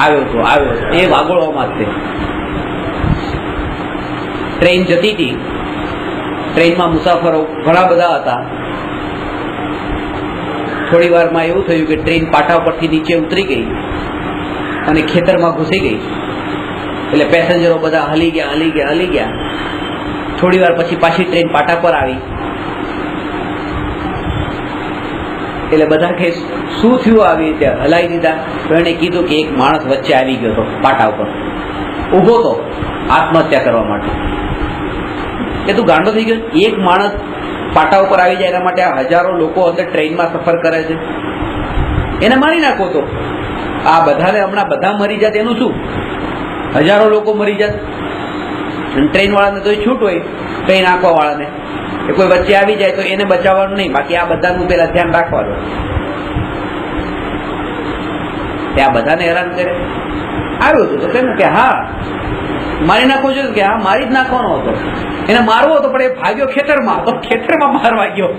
આવ્યો એ વાગોળવામાં જ છે. ટ્રેન જતી હતી, ટ્રેનમાં મુસાફરો ઘણા બધા હતા. થોડી વારમાં એવું થયું કે ટ્રેન પાટા પરથી નીચે ઉતરી ગઈ અને ખેતરમાં ઘૂસી ગઈ. એટલે પેસેન્જરો બધા હલી ગયા. થોડી વાર પછી પાછી ટ્રેન પાટા પર આવી. એટલે બધા કે શું થયું, આવી રીતે હલાવી દીધા. તો એને કીધું કે એક માણસ વચ્ચે આવી ગયો હતો, પાટા ઉપર ઊભો હતો આત્મહત્યા કરવા માટે. કે તું ગાંડો થઈ ગયો? એક માણસ પાટા ઉપર આવી જાય એના માટે આ હજારો લોકો અંદર ટ્રેનમાં સફર કરે છે, એને મારી નાખો. તો આ બધાને હમણાં બધા મરી જાત એનું શું? હજારો લોકો મરી જાત. ટ્રેન વાળાને તો છૂટ હોય, ટ્રેન આંકવા વાળાને એ કોઈ વચ્ચે આવી જાય તો એને બચાવવાનું નહીં, બાકી આ બધાનું પેલા ધ્યાન રાખવાનું. આ બધાને હેરાન કરે. આવ્યો હતો તો કેમ કે હા મારી નાખવો છે, કે હા મારી જ નાખવાનો હતો. એને મારવો હતો પણ એ ભાગ્યો ખેતરમાં, તો ખેતરમાં મારવા ગયો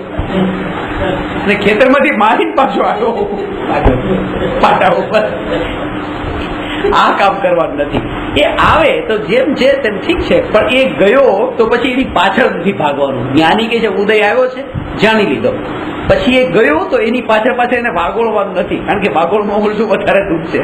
અને ખેતરમાંથી મારીને પાછો આવ્યો પાટા ઉપર. આ કામ કરવાનું નથી. એ આવે તો જેમ છે તેમ ઠીક છે, પણ એ ગયો તો પછી એની પાછળ નથી ભાગવાનું. જ્ઞાની કે છે ઉદય આવ્યો છે, જાણી લીધો, પછી એ ગયો તો એની પાછળ એને વાગોળવાનું નથી, કારણ કે વાગોળમાં ઓળશું વધારે દુઃખ છે.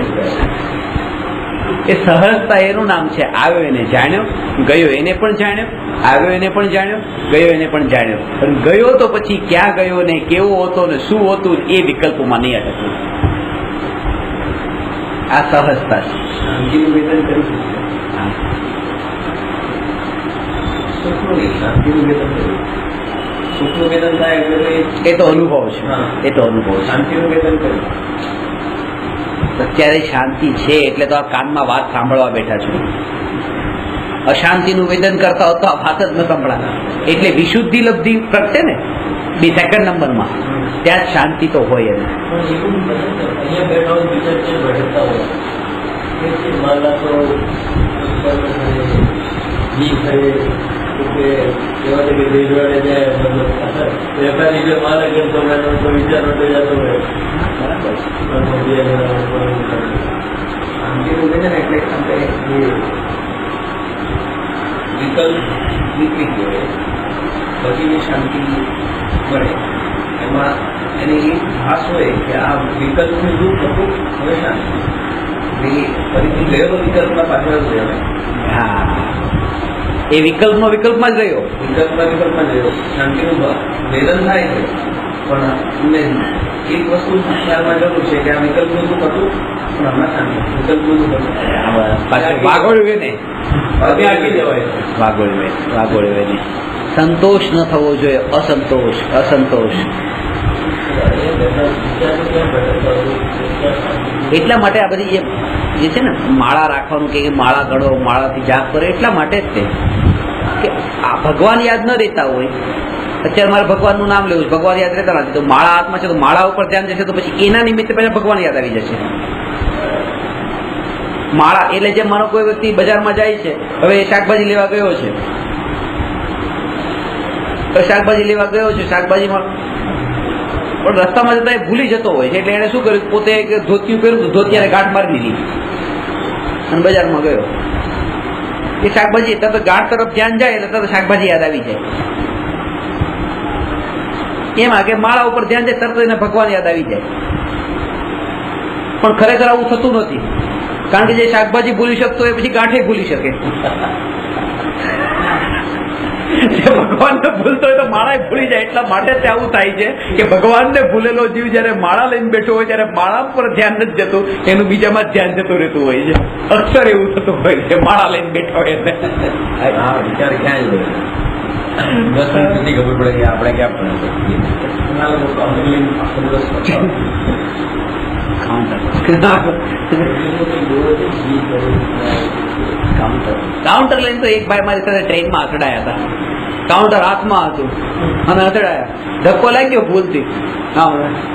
એ સહજતા એનું નામ છે. આવ્યો એને જાણ્યો, ગયો એને પણ જાણ્યો, આવ્યો એને પણ જાણ્યો, ગયો એને પણ જાણ્યો. પણ ગયો તો પછી ક્યાં ગયો ને કેવો હતો ને શું હતું એ વિકલ્પોમાં નહીં અટકવું. આ સહજતા છે. શાંતિનું વેદન કરી શકીએ. શાંતિનું વેદન કર્યું. સુખનું વેદન થાય એટલે એ તો અનુભવ છે. એ તો અનુભવ છે. શાંતિનું વેદન કર્યું. અત્યારે શાંતિ છે એટલે તો આ કાનમાં વાત સાંભળવા બેઠા છું. અશાંતિનું વેદન કરતા હોત તો આ વાત જ ન સંભળાતા. એટલે વિશુદ્ધિ લબ્ધિ પ્રગટે ને બી સેકન્ડ નંબરમાં, ત્યાં જ શાંતિ તો હોય. એને અહીંયા બેઠા બીજા છે ભટકતા હોય માલા તો જી ખરે કે એવા કે દેજવાડે જાય વેપારી કે માલા કરતો હોય તો વિચારો તો જતો હોય. બરાબર. શાંતિનું વેદન એટલે આપણે વિકલ્પ નીકળી ગયો પછી શાંતિ મળે. એમાં એની એક ભાસ હોય કે આ વિકલ્પનું દુઃખ હતું, હવે શાંતિ ફરીથી ગયેલો વિકલ્પમાં પાછળ જ રહ્યો. હા, એ વિકલ્પમાં જ રહ્યો. વિકલ્પમાં જ રહ્યો. શાંતિનું વેદન થાય છે, પણ એક વસ્તુ ખ્યાલમાં જરૂર છે કે આ વિકલ્પનું દુઃખ હતું, પણ હમણાં શાંતિ વિકલ્પનું દુઃખ હતું. વાગોળ્યું ને આગી જવાય છે. વાગોળ્યું ને સંતોષ ન થવો જોઈએ. અસંતોષ. એટલા માટે આ બધી જે છે ને માળા રાખવાનું કે માળા ગળો, માળાથી જાપ કરે, એટલા માટે જ છે કે આ ભગવાન યાદ ન રહેતા હોય. અત્યારે મારે ભગવાનનું નામ લેવું છે, ભગવાન યાદ રહેતા નથી, તો માળા હાથમાં છે તો માળા ઉપર ધ્યાન જશે તો પછી એના નિમિત્તે પહેલા ભગવાન યાદ આવી જશે. માળા એટલે જેમ માનો કોઈ વ્યક્તિ બજારમાં જાય છે, હવે શાકભાજી લેવા ગયો છે, તો શાકભાજી લેવા ગયો છે, શાકભાજીમાં પણ રસ્તામાં જતા એ ભૂલી જતો હોય છે, એટલે એને શું કર્યું, પોતે ધોતિયું કર્યું તો ધોતિયાને ગાંઠ મારી દીધી અને બજારમાં ગયો. એ શાકભાજી તરત ગાંઠ તરફ ધ્યાન જાય એટલે તરત શાકભાજી યાદ આવી જાય. એમાં કે માળા ઉપર ધ્યાન જાય તરત એને ભગવાન યાદ આવી જાય. પણ ખરેખર આવું થતું નથી, કારણ કે જે શાકભાજી ભૂલી શકતો એ પછી ગાંઠે ભૂલી શકે. ભગવાનને ભૂલતો હોય તો માળા ભૂલી જાય. એટલા માટે જ આવું થાય છે કે ભગવાનને ભૂલેલો જીવ જયારે માળા લઈને બેઠો હોય ત્યારે માળા પર ધ્યાન નથી જતું, એનું બીજામાં જ ધ્યાન જતું રહેતું હોય છે. અક્ષર એવું થતું હોય છે માળા લઈને બેઠો હોય એટલે. વિચાર ક્યાં જ હોય, 10 મિનિટ સુધી ખબર પડે કે આપણે ક્યાં પણ કાઉન્ટર લઈને તો એક ભાઈ મારી સાથે ટ્રેનમાં અથડાયા હતા. કાઉન્ટર હાથમાં હતું અને અથડાયા, ધક્કો લાગ્યો ભૂલથી,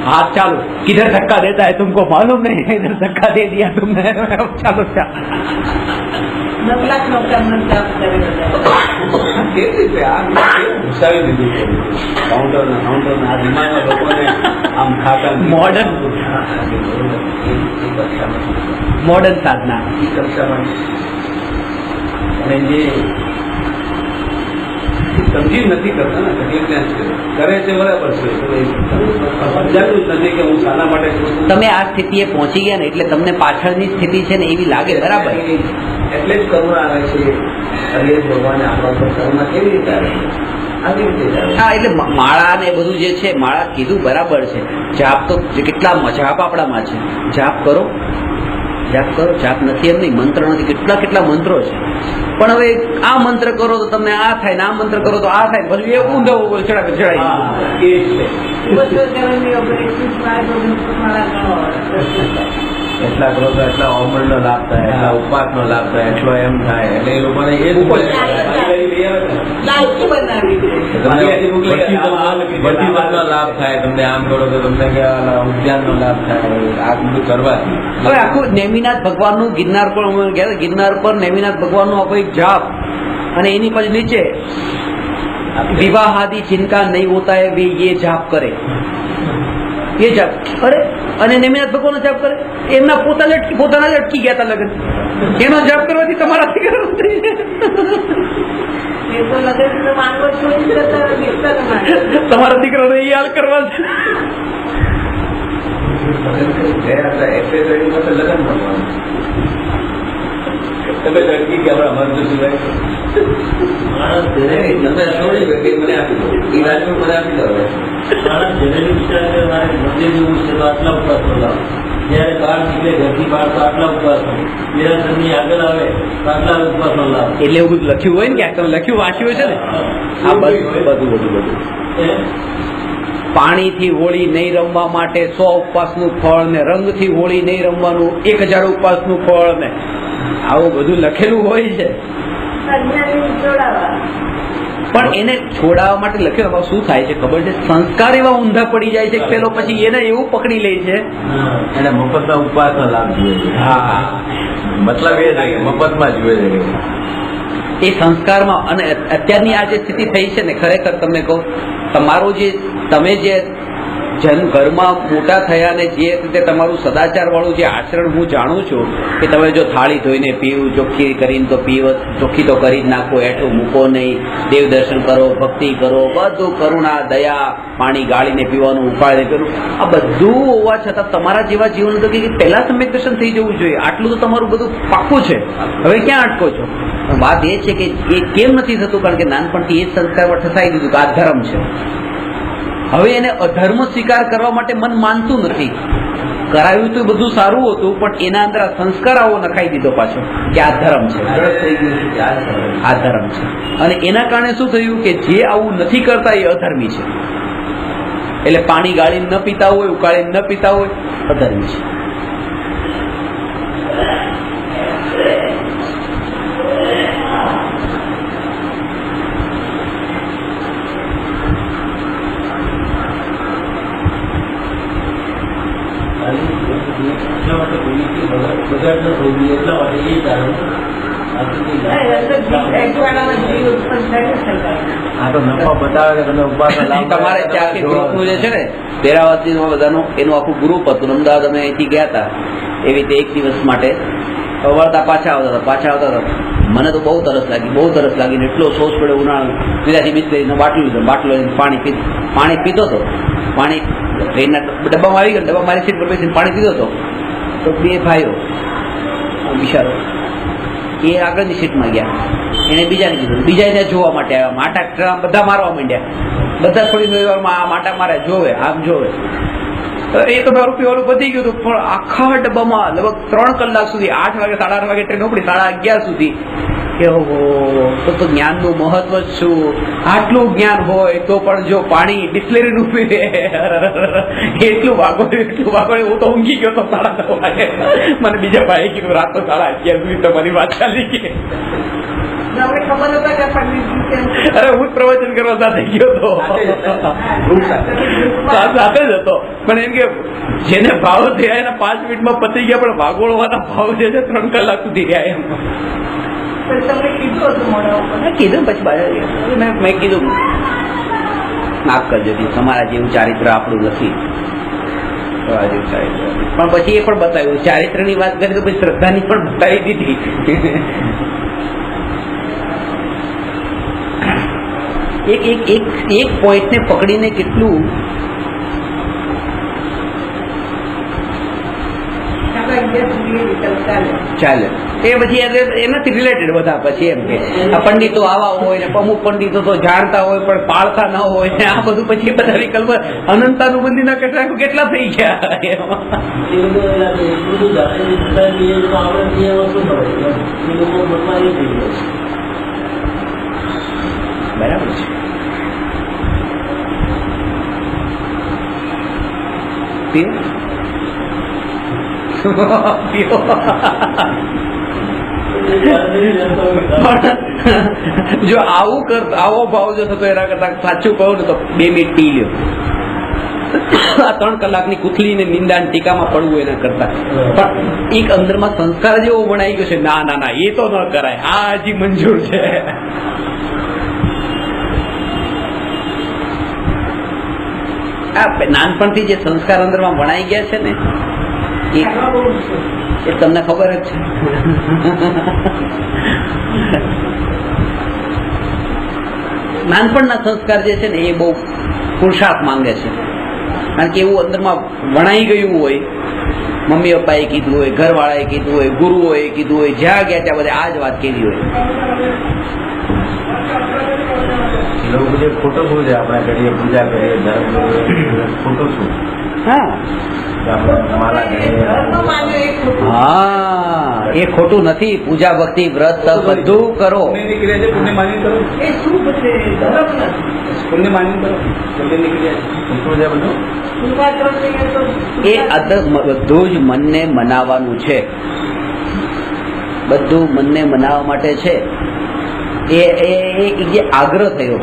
हाथ चालू, किधर धक्का देता है तुमको मालूम नहीं, इधर धक्का दे दिया तुमने, चालो चालो. કેવી રીતે આ ઘુસાવી દીધું કાઉન્ટર આ દિમાગમાં લોકોને આમ ખાતા મોડર્ન સાધના એ કક્ષામાં અને જે સમજી નથી કરતા ને તકલીફ ત્યાં કરે છે બરાબર છે સમજાતું જ નથી કે હું શાના માટે છું. તમે આ સ્થિતિએ પહોંચી ગયા ને એટલે તમને પાછળની સ્થિતિ છે ને એવી લાગે બરાબર. એટલે જ કરુણા આવે છે હરિહર ભગવાને આપણા પર કરુણા કેવી રીતે આવે આવી રીતે આવે. હા એટલે માળા ને બધું જે છે માળા કીધું બરાબર છે. જાપ તો કેટલા જાપ આપણામાં છે. જાપ કરો જાપ નથી એમ નહીં, મંત્ર નથી, કેટલા મંત્રો છે. પણ હવે આ મંત્ર કરો તો તમને આ થાય ને આ મંત્ર કરો તો આ થાય, પછી એ ઊંધો ચડાવી એટલા કરો તો એટલા અમલ નો લાભ થાય, એટલા ઉપવાસ નો લાભ થાય, એટલો એમ થાય. એટલે એ લોકોને એ લાભ થાય. તમને આમ કરો તો તમને ઉદ્યાન નો લાભ થાય. આ બધું કરવાથી હવે આખું નેમિનાથ ભગવાનનું ગિરનાર પર ગયા, ગિરનાર પર નેમિનાથ ભગવાનનું આખો એક જાપ અને એની પછી નીચે વિવાહાદિ ચિંતા નહીં હોતા હે વે ये જાપ કરે, એ જાપ અરે અને નેમિનાથ ભગવાનનો જાપ કરે. એમના પોતાના જ અટકી ગયા હતા લગ્ન. એનો જાપ કરવાથી તમારાથી તમારા દીકરાને એ હાલ કરવા છે. જયારે બહાર નીકળે ઘરથી બહાર તો આટલા ઉપવાસ નિરાશની આગળ આવે તો આટલા ઉપવાસ નો લાભ. એટલે એવું લખ્યું હોય ને ક્યાંક તમે લખ્યું વાંચ્યું છે ને આ બધું પાણીથી હોળી નહીં રમવા માટે 100 ઉપવાસનું ફળ ને રંગથી હોળી નહીં રમવાનું 1000 ઉપવાસનું ફળ ને આવું બધું લખેલું હોય છે. પણ એને છોડાવવા માટે લખ્યું. શું થાય છે ખબર છે? સંસ્કાર એવા ઊંધા પડી જાય છે પેલો પછી એને એવું પકડી લે છે એને મફતના ઉપવાસનો લાભ જોઈએ છે. હા મતલબ એ છે કે મફતમાં જોઈએ છે એ સંસ્કારમાં. અને અત્યારની આ જે સ્થિતિ થઈ છે ને ખરેખર તમને કહું, તમારું જે તમે જે ઘરમાં મોટા થયા ને જે રીતે તમારું સદાચાર વાળું જે આચરણ હું જાણું છું કે તમે જો થાળી ધોઈને પીવું, ચોખ્ખી કરીને તો પીવો, ચોખ્ખી તો કરી જ નાખો, એટલું મૂકો નહીં, દેવ દર્શન કરો, ભક્તિ કરો, બધું કરુણા દયા, પાણી ગાળીને પીવાનું, ઉકાળીને પીવાનું, આ બધું હોવા છતાં તમારા જેવા જીવન તો કે પહેલા સમ્યક દર્શન થઈ જવું જોઈએ. આટલું તો તમારું બધું પાક્કું છે. હવે ક્યાં અટકો છો? વાત એ છે કે એ કેમ નથી થતું? કારણ કે નાનપણથી એ જ સંસ્કારમાં ઠસાઈ દીધું કે આ ધર્મ છે. હવે એને અધર્મ સ્વીકાર કરવા માટે મન માનતું નથી. કરાવ્યું તો બધું સારું હતું પણ એના અંદર આ સંસ્કાર આવો નખાઈ દીધો પાછો કે આ ધર્મ છે, આ ધર્મ છે. અને એના કારણે શું થયું કે જે આવું નથી કરતા એ અધર્મી છે. એટલે પાણી ગાળીને ન પીતા હોય, ઉકાળીને ન પીતા હોય, અધર્મી છે. તમારે ત્યાં ગ્રુપનું જે છે ને દેરાવાસી બધાનું એનું આખું ગ્રુપ હતું. અમદાવાદ અમે અહીંથી ગયા હતા એવી રીતે એક દિવસ માટે. વળતા પાછા આવતા હતા. મને તો બહુ તરસ લાગી ને એટલો સોસ પડ્યો ઉનાળો. બીજાથી બિસ્લેરીનો બાટલો લઈને પાણી પીતો હતો. પાણી ટ્રેનના ડબ્બામાં આવી ગયો, ડબ્બા મારી સીટ પર બેસીને પાણી પીધો હતો. તો બે ભાઈઓ બિચારો એ આગળની સીટમાં ગયા. એને બીજાને કીધું, બીજા ત્યાં જોવા માટે આવ્યા. માટા બધા મારવા માંડ્યા. બધા થોડી વારમાં આ માટા મારે, જોવે આમ જોવે. એ તો મારું પીવાનું પતી ગયું હતું. પણ આખા ડબ્બામાં લગભગ 3 કલાક સુધી, 8 વાગે 8:30 વાગે ટ્રેન ઉપડી, 11:30 સુધી કે તો જ્ઞાનનું મહત્વ જ શું. આટલું જ્ઞાન હોય તો પણ જો પાણી ડિસ્લેરીનું પીવે, એટલું વાગોળ્યું. હું તો ઊંઘી ગયો તો 9:30 વાગે. મને બીજા ભાઈ કીધું રાત તો 11:30 સુધી તમારી વાત ચાલી ગઈ. અરે હું જ પ્રવચન કરવા સાથે ગયો હતો, સાથે જ હતો. પણ એમ કે જેને ભાવ થયા એના 5 મિનિટમાં પતી ગયા, પણ ભાગોળવાના ભાવ જે છે 3 કલાક સુધી રહ્યા એમ. કીધું પછી મેં કીધું માફ કરજો, તમારા જેવું ચારિત્ર આપણું નથી, પણ પછી એ પણ બતાવ્યું. ચારિત્ર ની વાત કરી તો પછી શ્રદ્ધાની પણ બતાવી દીધી. એક પોઈન્ટ ને પકડીને કેટલું ચાલે એ પછી એનાથી રિલેટેડ બધા પછી એમ કે આ પંડિતો આવા હોય ને અમુક પંડિતો તો જાણતા હોય પણ પાળતા ન હોય ને આ બધું પછી બધા વિકલ્પ અનંતાનુબંધી ના કેટલા થઈ ગયા. બરાબર છે. જો આવો ભાવ જો થતો એના કરતા સાચું કહું ને તો 2 મિનિટ પી લ્યો. આ 3 કલાકની કુથલી ને નિંદા ટીકામાં પડવું એના કરતા. પણ એક અંદરમાં સંસ્કાર જેવો બનાવી ગયો છે, ના ના ના એ તો ન કરાય, આ હજી મંજૂર છે. આ નાનપણથી જે સંસ્કાર અંદરમાં વણાઈ ગયા છે ને એ તમને ખબર જ છે. નાનપણના સંસ્કાર જે છે ને એ બહુ પુરુષાર્થ માંગે છે, કારણ કે એવું અંદરમાં વણાઈ ગયું હોય. મમ્મી પપ્પાએ કીધું હોય, ઘરવાળાએ કીધું હોય, ગુરુઓએ કીધું હોય, જ્યાં ગયા ત્યાં બધા આ જ વાત કીધી હોય. લોકો જે ખોટું શું છે, આપણે કરીએ પૂજા કરીએ ધર્મ ખોટું શું? હા એ ખોટું નથી. પૂજા ભક્તિ વ્રત બધું કરો, એ બધું જ મનને મનાવવાનું છે. બધું મનને મનાવવા માટે છે. એ જે આગ્રહ થયો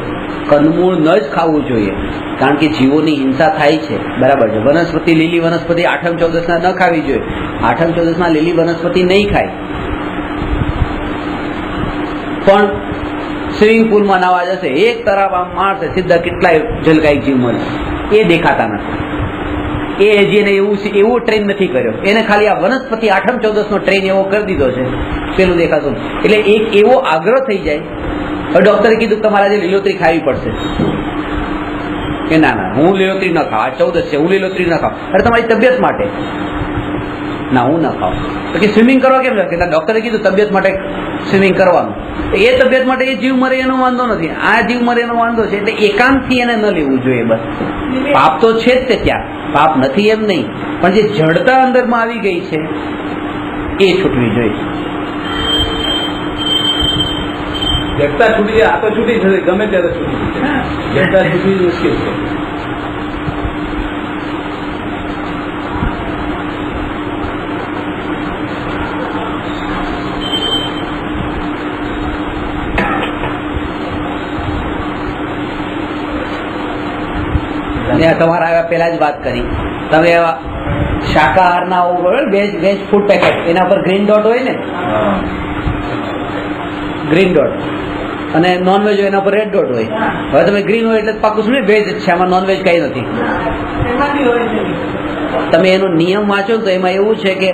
કંદમૂળ ન જ ખાવું જોઈએ, કારણ કે જીવોની હિંસા થાય છે. બરાબર છે. વનસ્પતિ, લીલી વનસ્પતિ 8મ 14ના ન ખાવી જોઈએ. 8મ 14ના લીલી વનસ્પતિ નહીં ખાય. પણ સ્વિમિંગ પુલમાં નાવા જશે, એક તરફ આમ મારશે, સીધા કેટલાય જલકાઈ જીવ મળે, એ દેખાતા નથી. એ જેને એવો ટ્રેન નથી કર્યો, એને ખાલી આ વનસ્પતિ 8મ 14નો ટ્રેન એવો કરી દીધો છે, પેલું દેખાતું. એટલે એક એવો આગ્રહ થઈ જાય. ડોક્ટરે કીધું તમારે આજે લીલોતરી ખાવી પડશે, કે ના ના હું લીલોતરી ન ખાવ, આ 14 છે, હું લીલોતરી ન ખાવ. અરે તમારી તબિયત માટે. ના હું ન ખાવ. પછી સ્વિમિંગ કરવા કેમ કે ડોક્ટરે કીધું તબિયત માટે સ્વિમિંગ કરવાનું. એ તબિયત માટે એ જીવ મરે એનો વાંધો નથી, આ જીવ મરે એનો વાંધો છે. એટલે એકાંતથી એને ન લેવું જોઈએ. બસ પાપ તો છે જ તે, ત્યાં પાપ નથી એમ નહીં, પણ જે જડતા અંદરમાં આવી ગઈ છે એ છૂટવી જોઈએ. જગતા છૂટી જાય, આ તો છૂટી જશે, ગમે ત્યારે છૂટી જશે. જગતા છૂટવી મુશ્કેલ છે. તમારા આવ્યા પહેલા જ વાત કરી તમે, શાકાહારના વેજ ફૂડ પેકેટ એના પર ગ્રીન ડોટ હોય ને, ગ્રીન ડોટ, અને નોનવેજ હોય એના પર રેડ ડોટ હોય. હવે તમે ગ્રીન હોય એટલે પાકું શું વેજ જ છે, આમાં નોનવેજ કઈ નથી. તમે એનો નિયમ વાંચો તો એમાં એવું છે કે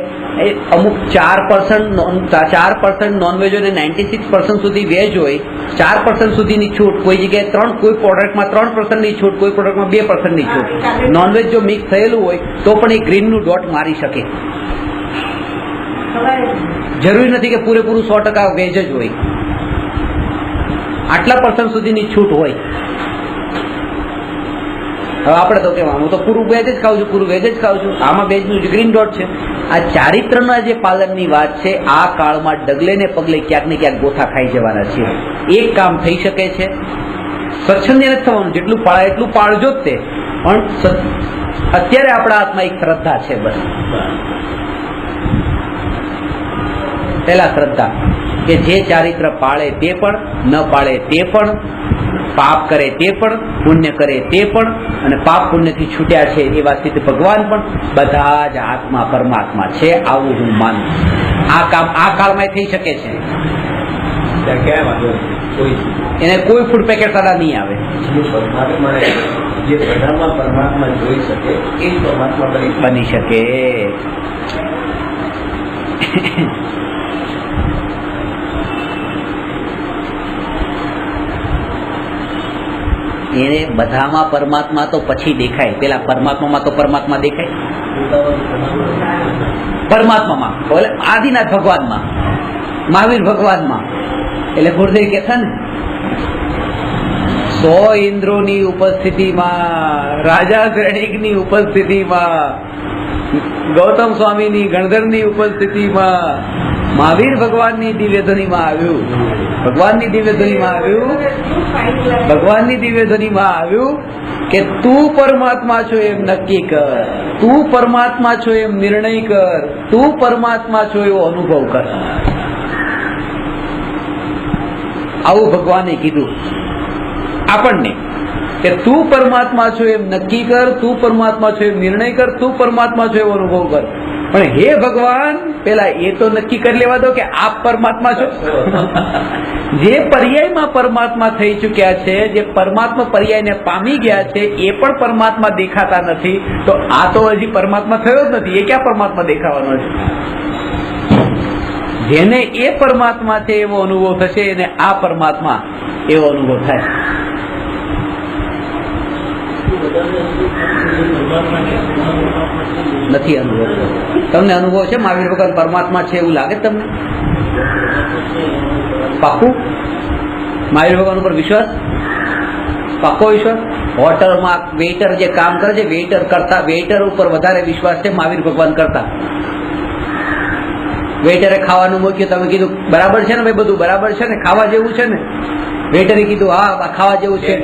અમુક 4% નોનવેજ હોય ને 96% સુધી વેજ હોય. 4% સુધીની છૂટ, કોઈ જગ્યાએ કોઈ પ્રોડક્ટમાં 3%ની છૂટ, કોઈ પ્રોડક્ટમાં 2%ની છૂટ. નોનવેજ જો મિક્સ થયેલું હોય તો પણ એ ગ્રીનનું ડોટ મારી શકે. જરૂરી નથી કે પૂરેપૂરું 100% વેજ જ હોય. આટલા % સુધીની છૂટ હોય. હવે આપણે તો કેવા હું તો પૂરું વેજ જ ખાઉં છું, પૂરું વેજ જ ખાઉં છું, આમાં વેજનું ગ્રીન ડોટ છે. આ ચારિત્રના જે પાલનની વાત છે, આ કાળમાં ડગલે ને પગલે ક્યાંક ને ક્યાંક ગોથા ખાઈ જવાના છે. એક કામ થઈ શકે છે, સ્વચ્છંદે નથી થવાનું, જેટલું પાળાય એટલું પાળજો જ તે, પણ અત્યારે આપણા હાથમાં એક શ્રદ્ધા છે. બસ પેલા શ્રદ્ધા, કે જે ચારિત્ર પાળે તે પણ, ન પાળે તે પણ, પાપ કરે તે પણ, પુણ્ય કરે તે પણ, અને પાપ પુણ્યથી છૂટ્યા છે એવા સિદ્ધ ભગવાન પણ બધા જ આત્મા પરમાત્મા છે, આવું હું માનું. આ કામ આ કાળમાં થઈ શકે છે. ત્યાં ક્યાં વાંધો નથી, કોઈ એને કોઈ ફૂડ પેકેટ વાળા નહીં આવે. જે બધામાં પરમાત્મા જોઈ શકે એ જ પરમાત્મા બની શકે. એને બધામાં પરમાત્મા તો પછી દેખાય, પેલા પરમાત્મામાં તો પરમાત્મા દેખાય. પરમાત્મામાં એટલે આદિનાથ ભગવાનમાં, મહાવીર ભગવાનમાં. એટલે ગુરુદેવ કે છે ને 100 ઇન્દ્રોની ઉપસ્થિતિમાં, રાજા શ્રેણીકની ઉપસ્થિતિમાં, ગૌતમ સ્વામીની ગણધરની ઉપસ્થિતિમાં મહાવીર ભગવાનની દિવ્ય ધ્વનિમાં આવ્યું, ભગવાનની દિવ્ય ધ્વનિમાં આવ્યું, ભગવાનની દિવ્ય ધ્વનિમાં આવ્યું કે તું પરમાત્મા છો એમ નક્કી કર, તું પરમાત્મા છો એમ નિર્ણય કર, તું પરમાત્મા છો એવો અનુભવ કર. આવું ભગવાને કીધું આપણને કે તું પરમાત્મા છો એમ નક્કી કર, તું પરમાત્મા છો એમ નિર્ણય કર, તું પરમાત્મા છો એવો અનુભવ કર. પણ હે ભગવાન, પેલા એ તો નક્કી કરી લેવા દો કે આપ પરમાત્મા છો. જે પર્યાયમાં પરમાત્મા થઈ ચુક્યા છે, જે પરમાત્મા પર્યાયને પામી ગયા છે, એ પણ પરમાત્મા દેખાતા નથી, તો આ તો હજી પરમાત્મા થયો જ નથી. એ ક્યાં પરમાત્મા દેખાવાનો છે? જેને એ પરમાત્મા છે એવો અનુભવ થશે, એને આ પરમાત્મા એવો અનુભવ થાય. નથી અનુભવ. તમને અનુભવ છે મહાવીર ભગવાન પરમાત્મા છે એવું લાગે તમને? પાક્કું? મહાવીર ભગવાન ઉપર વિશ્વાસ? પાક્કો વિશ્વાસ? હોટલમાં વેઇટર જે કામ કરે છે, વેઇટર કરતા વેઇટર ઉપર વધારે વિશ્વાસ છે મહાવીર ભગવાન કરતા. વેઇટરે ખાવાનું મૂક્યું, તમે કીધું બરાબર છે ને ભાઈ, બધું બરાબર છે ને, ખાવા જેવું છે ને? વેઇટરે કીધું હા ખાવા જેવું છે,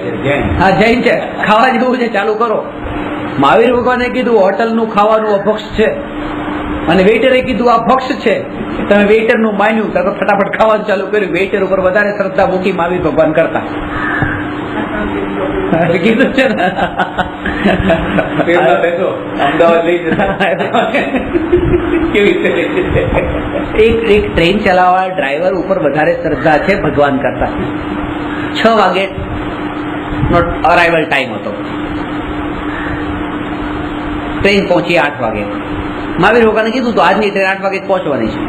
હા જૈન છે, ખાવા જેવું છે, ચાલુ કરો. મહાવીર ભગવાને કીધું હોટલનું ખાવાનું અભક્ષ છે, અને વેઇટરે કીધું આ ભક્ષ છે. તમે વેઇટરનું માન્યું તો ફટાફટ ખાવાનું ચાલુ કર્યું. વેઇટર ઉપર વધારે શ્રદ્ધા મૂકી મહાવીર ભગવાન કરતા. કીધું છે ને અમદાવાદ લઈ એક ટ્રેન ચલાવવા ડ્રાઈવર ઉપર વધારે શ્રદ્ધા છે ભગવાન કરતા. 6 વાગે નો અરાઇવલ ટાઈમ હતો, ટ્રેન પહોંચી 8 વાગે. મહાવીર ભગવાને કીધું તો આજની ટ્રેન 8 વાગે પહોંચવાની છે.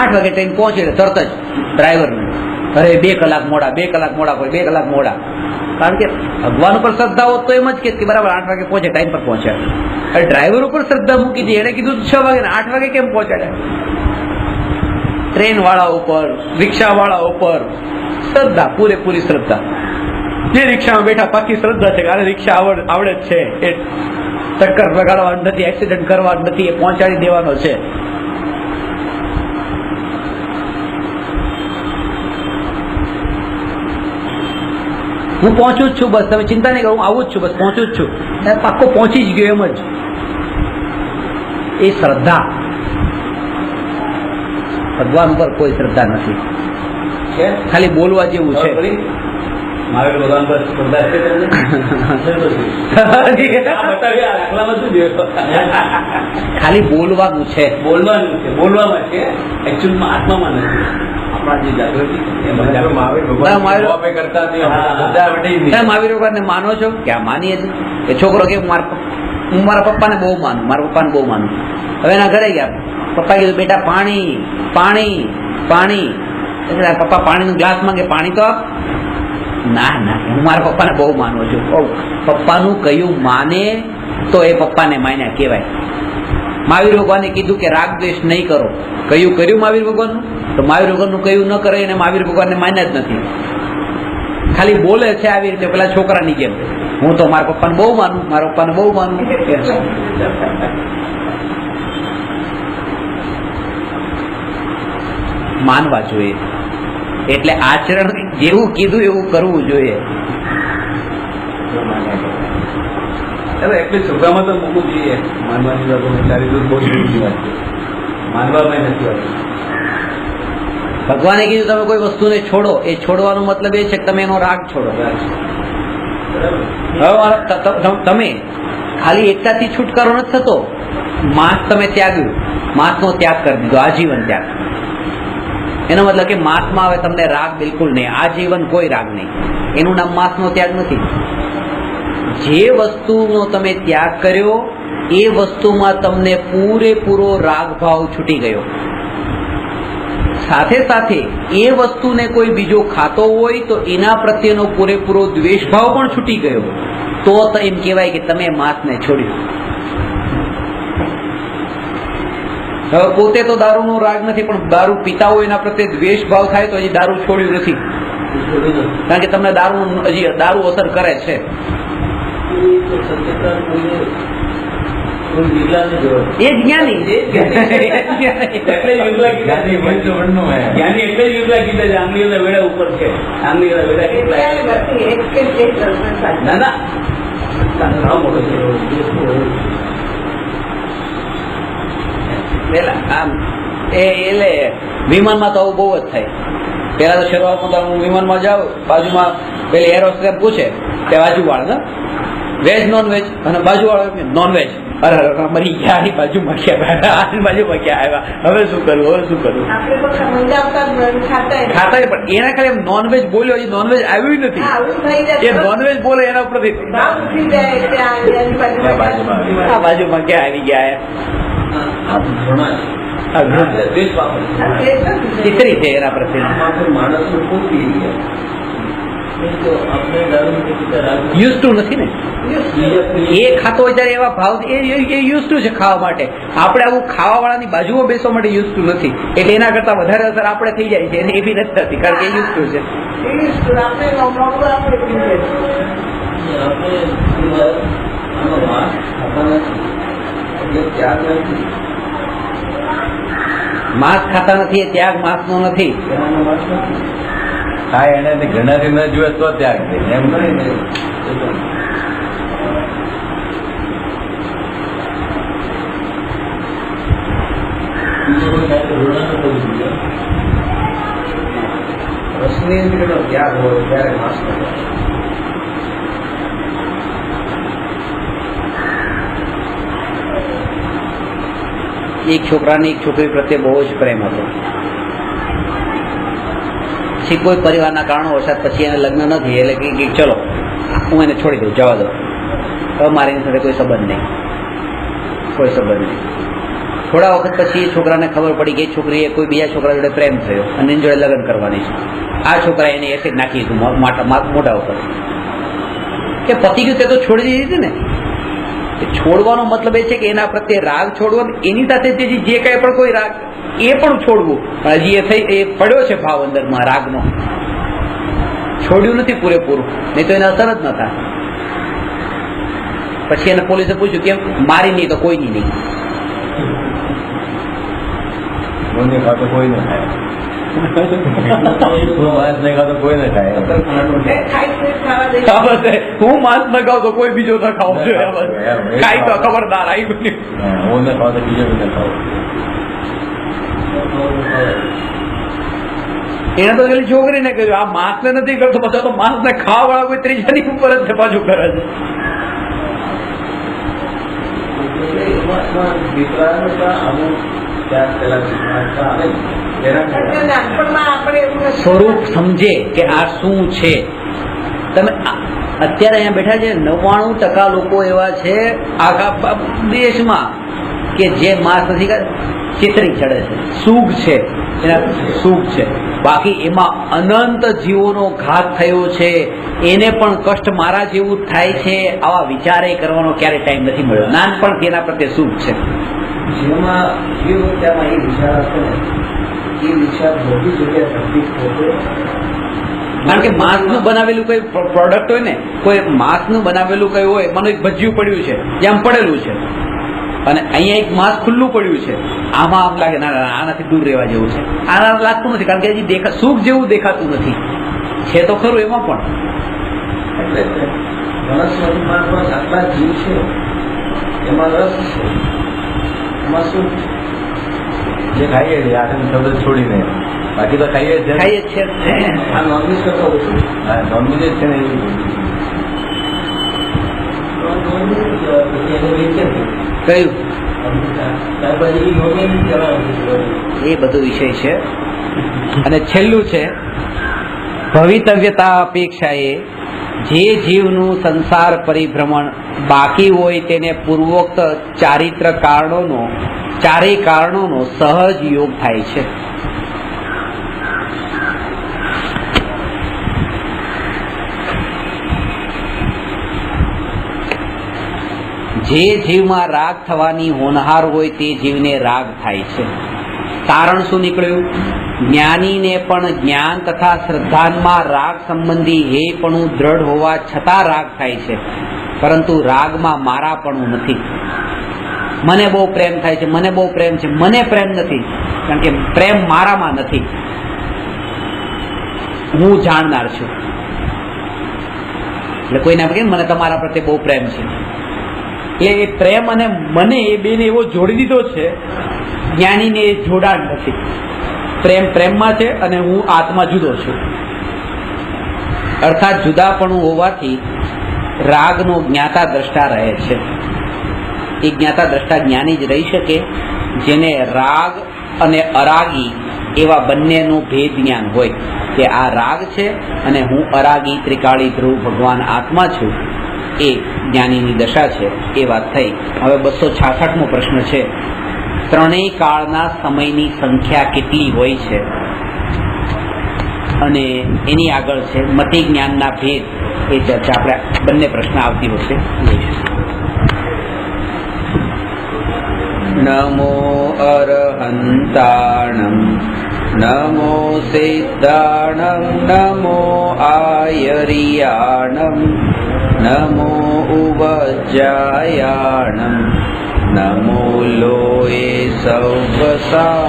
8 વાગે ટ્રેન પહોંચે તરત જ ડ્રાઈવરને અરે 2 કલાક મોડા, 2 કલાક મોડા, કોઈ 2 કલાક મોડા. કારણ કે ભગવાન ઉપર શ્રદ્ધા હોત તો એમ જ કે બરાબર 8 વાગે પહોંચે, ટાઈમ પર પહોંચ્યા. ડ્રાઈવર ઉપર શ્રદ્ધા મૂકી હતી, એને કીધું 6 વાગે, 8 વાગે કેમ પહોંચાડ્યા? ટ્રેન વાળા ઉપર, રિક્ષા વાળા ઉપર શ્રદ્ધા, પૂરેપૂરી શ્રદ્ધા. જે રિક્ષામાં બેઠા પાકી શ્રદ્ધા છે કે આને રિક્ષા આવડે જ છે, એ ટક્કર વગાડવાનું નથી, એક્સિડન્ટ કરવાનું નથી, એ પહોંચાડી દેવાનો છે. હું પહોંચું જ છું, બસ તમે ચિંતા નહીં કરો, હું આવું જ છું, બસ પહોંચું જ છું. પાક્કો પહોંચી જ ગયો એમ જ. એ શ્રદ્ધા. ભગવાન ઉપર કોઈ શ્રદ્ધા નથી, ખાલી બોલવા જેવું છે. મહાવીર ભગવાન પર શ્રદ્ધા છે ખાલી બોલવાનું છે, બોલવાનું છે, બોલવામાં છે, એકચ્યુઅલમાં આત્મામાં નથી. આપણા જે જાગૃતિ મહાવીર ભગવાન ને માનો છો? ક્યાં માનીએ છીએ? એ છોકરો કે હું મારા પપ્પાને બહુ માનું, મારા પપ્પાને બહુ માનું. હવે એના ઘરે ગયા, પપ્પા કીધું બેટા પાણી પાણી પાણી. પપ્પા પાણીનો ગ્લાસ માંગે, પાણી તો આપ. ના ના, હું મારા પપ્પાને બહુ માનું છું. પપ્પાનું કયું માને તો એ પપ્પાને માન્યા કહેવાય. મહાવીર ભગવાને કીધું કે રાગ દ્વેષ નહીં કરો. કયું કર્યું મહાવીર ભગવાનનું? તો મહાવીર ભગવાનનું કયું ન કરે એને મહાવીર ભગવાનને માન્યા જ નથી. ખાલી બોલે છે આવી રીતે પેલા છોકરાની જેમ, હું તો મારા પપ્પાને બહુ માનું, મારા પપ્પાને બહુ માનું. માનવા જોઈએ, એટલે આચરણ જેવું કીધું એવું કરવું જોઈએ. એટલી શ્રદ્ધામાં તો મૂકવું જોઈએ. માનવાની વાતો સારી દૂર બહુ જુદી વાત છે, માનવામાં નથી આવતું. ભગવાને કીધું તમે કોઈ વસ્તુને છોડો, એ છોડવાનો મતલબ એ છે કે તમે એનો રાગ છોડો. હવે તમે ખાલી એકતાથી છુટકારો નથી થતો. માંસ તમે ત્યાગ્યું, માંસનો ત્યાગ કરી દીધો, આજીવન ત્યાગ. એનો મતલબ કે માંસમાં હવે તમને રાગ બિલકુલ નહીં, આજીવન કોઈ રાગ નહીં. એનું નામ માંસનો ત્યાગ નથી. જે વસ્તુનો તમે ત્યાગ કર્યો એ વસ્તુમાં તમને પૂરેપૂરો રાગ ભાવ છૂટી ગયો. સાથે સાથે એ વસ્તુને કોઈ બીજો ખાતો હોય તો એના પ્રત્યેનો પૂરેપૂરો દ્વેષ ભાવ પણ છૂટી ગયો. તો એમ કહેવાય કે તમે માંસને છોડ્યું. હવે પોતે તો દારૂનો રાગ નથી, પણ દારૂ પીતા હોય એના પ્રત્યે દ્વેષ ભાવ થાય તો હજી દારૂ છોડ્યું નથી. કારણ કે તમને હજી દારૂ અસર કરે છે. એ જ્ઞાની વેડા ઉપર છે. ના ના મોટો છે. એટલે વિમાનમાં તો આવું બહુ જ થાય. પેલા તો શરૂઆતમાં હું વિમાનમાં જાઉં, બાજુમાં પેલી એર હોસ્ટેસ પૂછે કે બાજુવાળા વેજ નોન વેજ, અને બાજુવાળો નોન વેજ. અરે મરી ગયા, બાજુમાં ક્યાં બાજુમાં ક્યાં આવ્યા, હવે શું કરવું, હવે શું કરવું. ખાતા પણ એના ખાલી નોનવેજ બોલ્યો, એ નોનવેજ આવ્યું નથી. એ નોનવેજ બોલે એના ઉપરથી બાજુમાં ક્યાં આવી ગયા. ચિત્રી છે એના પ્રત્યે. યુઝ ટુ નથી ને, એ ખાતો હોય ત્યારે એવા ભાવ એ યુઝ ટુ છે ખાવા માટે. આપણે આવું ખાવા વાળાની બાજુમાં બેસવા માટે યુઝ ટુ નથી, એટલે એના કરતા વધારે અસર આપણે થઈ જાય છે. એ બી નથી થતી, કારણ કે યુઝ ટુ છે. માંસ ખાતા નથી, એ ત્યાગ માંસનો નથી. હા, એને ઘણાથી ન જુએ તો ત્યાગ છે એમ નહીં. રસની ત્યાગ હોય ત્યારે માસ એક છોકરાને એક છોકરી પ્રત્યે બહુ જ પ્રેમ હતો. પછી કોઈ પરિવારના કારણો વરસાદ પછી એને લગ્ન નથી, એટલે કે ચલો હું એને છોડી દઉં, જવા દો. હવે મારે એની સાથે કોઈ સંબંધ નહીં, કોઈ સંબંધ નહીં. થોડા વખત પછી એ છોકરાને ખબર પડી કે છોકરીએ કોઈ બીજા છોકરા જોડે પ્રેમ થયો અને એની જોડે લગ્ન કરવાની છે. આ છોકરા એને એસિડ નાખી દીધું મોઢા ઉપર કે પતી ગયું, તે તો છોડી દીધી હતી ને. છોડવાનો મતલબ એ છે કે એના પ્રત્યે રાગ છોડવો, એની સાથે જે કંઈ પણ કોઈ રાગ એ પણ છોડવું. પણ હજી એ પડ્યો છે ભાવ અંદરમાં રાગનો, છોડ્યું નથી પૂરેપૂરું, નહીં તો એને અસર જ ન થાય. પછી એને પોલીસે પૂછ્યું કેમ મારી નહીં તો કોઈની નહીં. કોઈ ન થાય, કોઈ ન થાય. હું માંસ ન ખાવ તો કોઈ બીજો ન ખાવ ખાઈ તો ખબરદાર આવી બની. હું ન ખાવ તો બીજો બી ન ખાવ. એને તો પેલી છોકરીને કહ્યું આ માંસ ને નથી કરતો, પછી તો માંસ ને ખાવા વાળા કોઈ ત્રીજાની ઉપર જ પાછું કરે છે. સ્વરૂપ સમજે કે આ શું છે. તમે અત્યારે અહીંયા બેઠા છે, 99% લોકો એવા છે આખા દેશમાં કે જે માંસ નથી ખાતા, ચિતરી ચડે છે, સુખ છે, એના સુખ છે. બાકી એમાં અનંત જીવોનો ઘાત થયો છે, એને પણ કષ્ટ મારા જેવું થાય છે. આવા વિચારે કરવાનો ક્યારે ટાઈમ નથી મળ્યો. નાનપણથી એના પ્રત્યે સુખ છે. જેમાં જે વખતમાં એ વિચાર હશે ને, એ વિચાર બધી જગ્યાએ તકલીફ થશે. કારણ કે માંસનું બનાવેલું કોઈ પ્રોડક્ટ હોય ને, કોઈ માંસનું બનાવેલું કઈ હોય, મને એક ભજીયું પડ્યું છે જેમ પડેલું છે, અને અહીંયા એક માંસ ખુલ્લું પડ્યું છે, આમાં આમ લાગે ના ના આનાથી દૂર રહેવા જેવું છે. આના લાગતું નથી, કારણ કે હજી સુખ જેવું દેખાતું નથી. છે તો ખરું એમાં પણ. એટલે વનસ્પતિમાં પણ આટલા જીવ છે, એમાં રસ છે, એમાં સુખ છે. જે ખાઈએ છીએ આઠમ શબ્દ છોડીને, બાકી તો ખાઈએ જ છે. ખાઈએ જ છે. આ નોનવેજ કરતા ઓછું. હા, નોનવેજ જ છે ને એ. કયું એ બધો વિષય છે. અને છેલ્લું છે ભવિતવ્યતા અપેક્ષાએ જે જીવનું સંસાર પરિભ્રમણ બાકી હોય તેને પૂર્વોક્ત ચારિત્ર કારણોનો ચારેય કારણોનો સહજ યોગ થાય છે. જે જીવમાં રાગ થવાની હોનહાર હોય તે જીવને રાગ થાય છે. કારણ શું નીકળ્યું? જ્ઞાનીને પણ જ્ઞાન તથા શ્રદ્ધાનમાં રાગ સંબંધી હેયપણું દ્રઢ હોવા છતાં રાગ થાય છે, પરંતુ રાગમાં મારાપણું નથી. મને બહુ પ્રેમ થાય છે, મને બહુ પ્રેમ છે, મને પ્રેમ નથી, કારણ કે પ્રેમ મારામાં નથી. હું જાણનાર છું એટલે કોઈને એમ કે મને તમારા પ્રત્યે બહુ પ્રેમ છે, એટલે એ પ્રેમ અને મને એ બેને એવો જોડી દીધો છે. જ્ઞાનીને એ જોડાણ નથી. પ્રેમ પ્રેમમાં છે અને હું આત્મા જુદો છું. અર્થાત જુદાપણું હોવાથી રાગનો જ્ઞાતા દ્રષ્ટા રહે છે. એ જ્ઞાતા દ્રષ્ટા જ્ઞાની જ રહી શકે જેને રાગ અને અરાગી એવા બંનેનું ભેદ જ્ઞાન હોય કે આ રાગ છે અને હું અરાગી ત્રિકાળી ધ્રુવ ભગવાન આત્મા છું. એ જ્ઞાનીની દશા છે. એ વાત થઈ. હવે 266મો પ્રશ્ન છે, ત્રણેય કાળના સમયની સંખ્યા કેટલી હોય છે? અને એની આગળ છે મતિ જ્ઞાનના ભેદ. એ ચર્ચા આપણે બંને પ્રશ્ન આવતી વખતે લઈશું. નમો અરહંતાણમ નમો સિદ્ધાણમ નમો આયરિયાણમ નમો ઉવજ્જાયાણમ નમો લોએ સૌવસા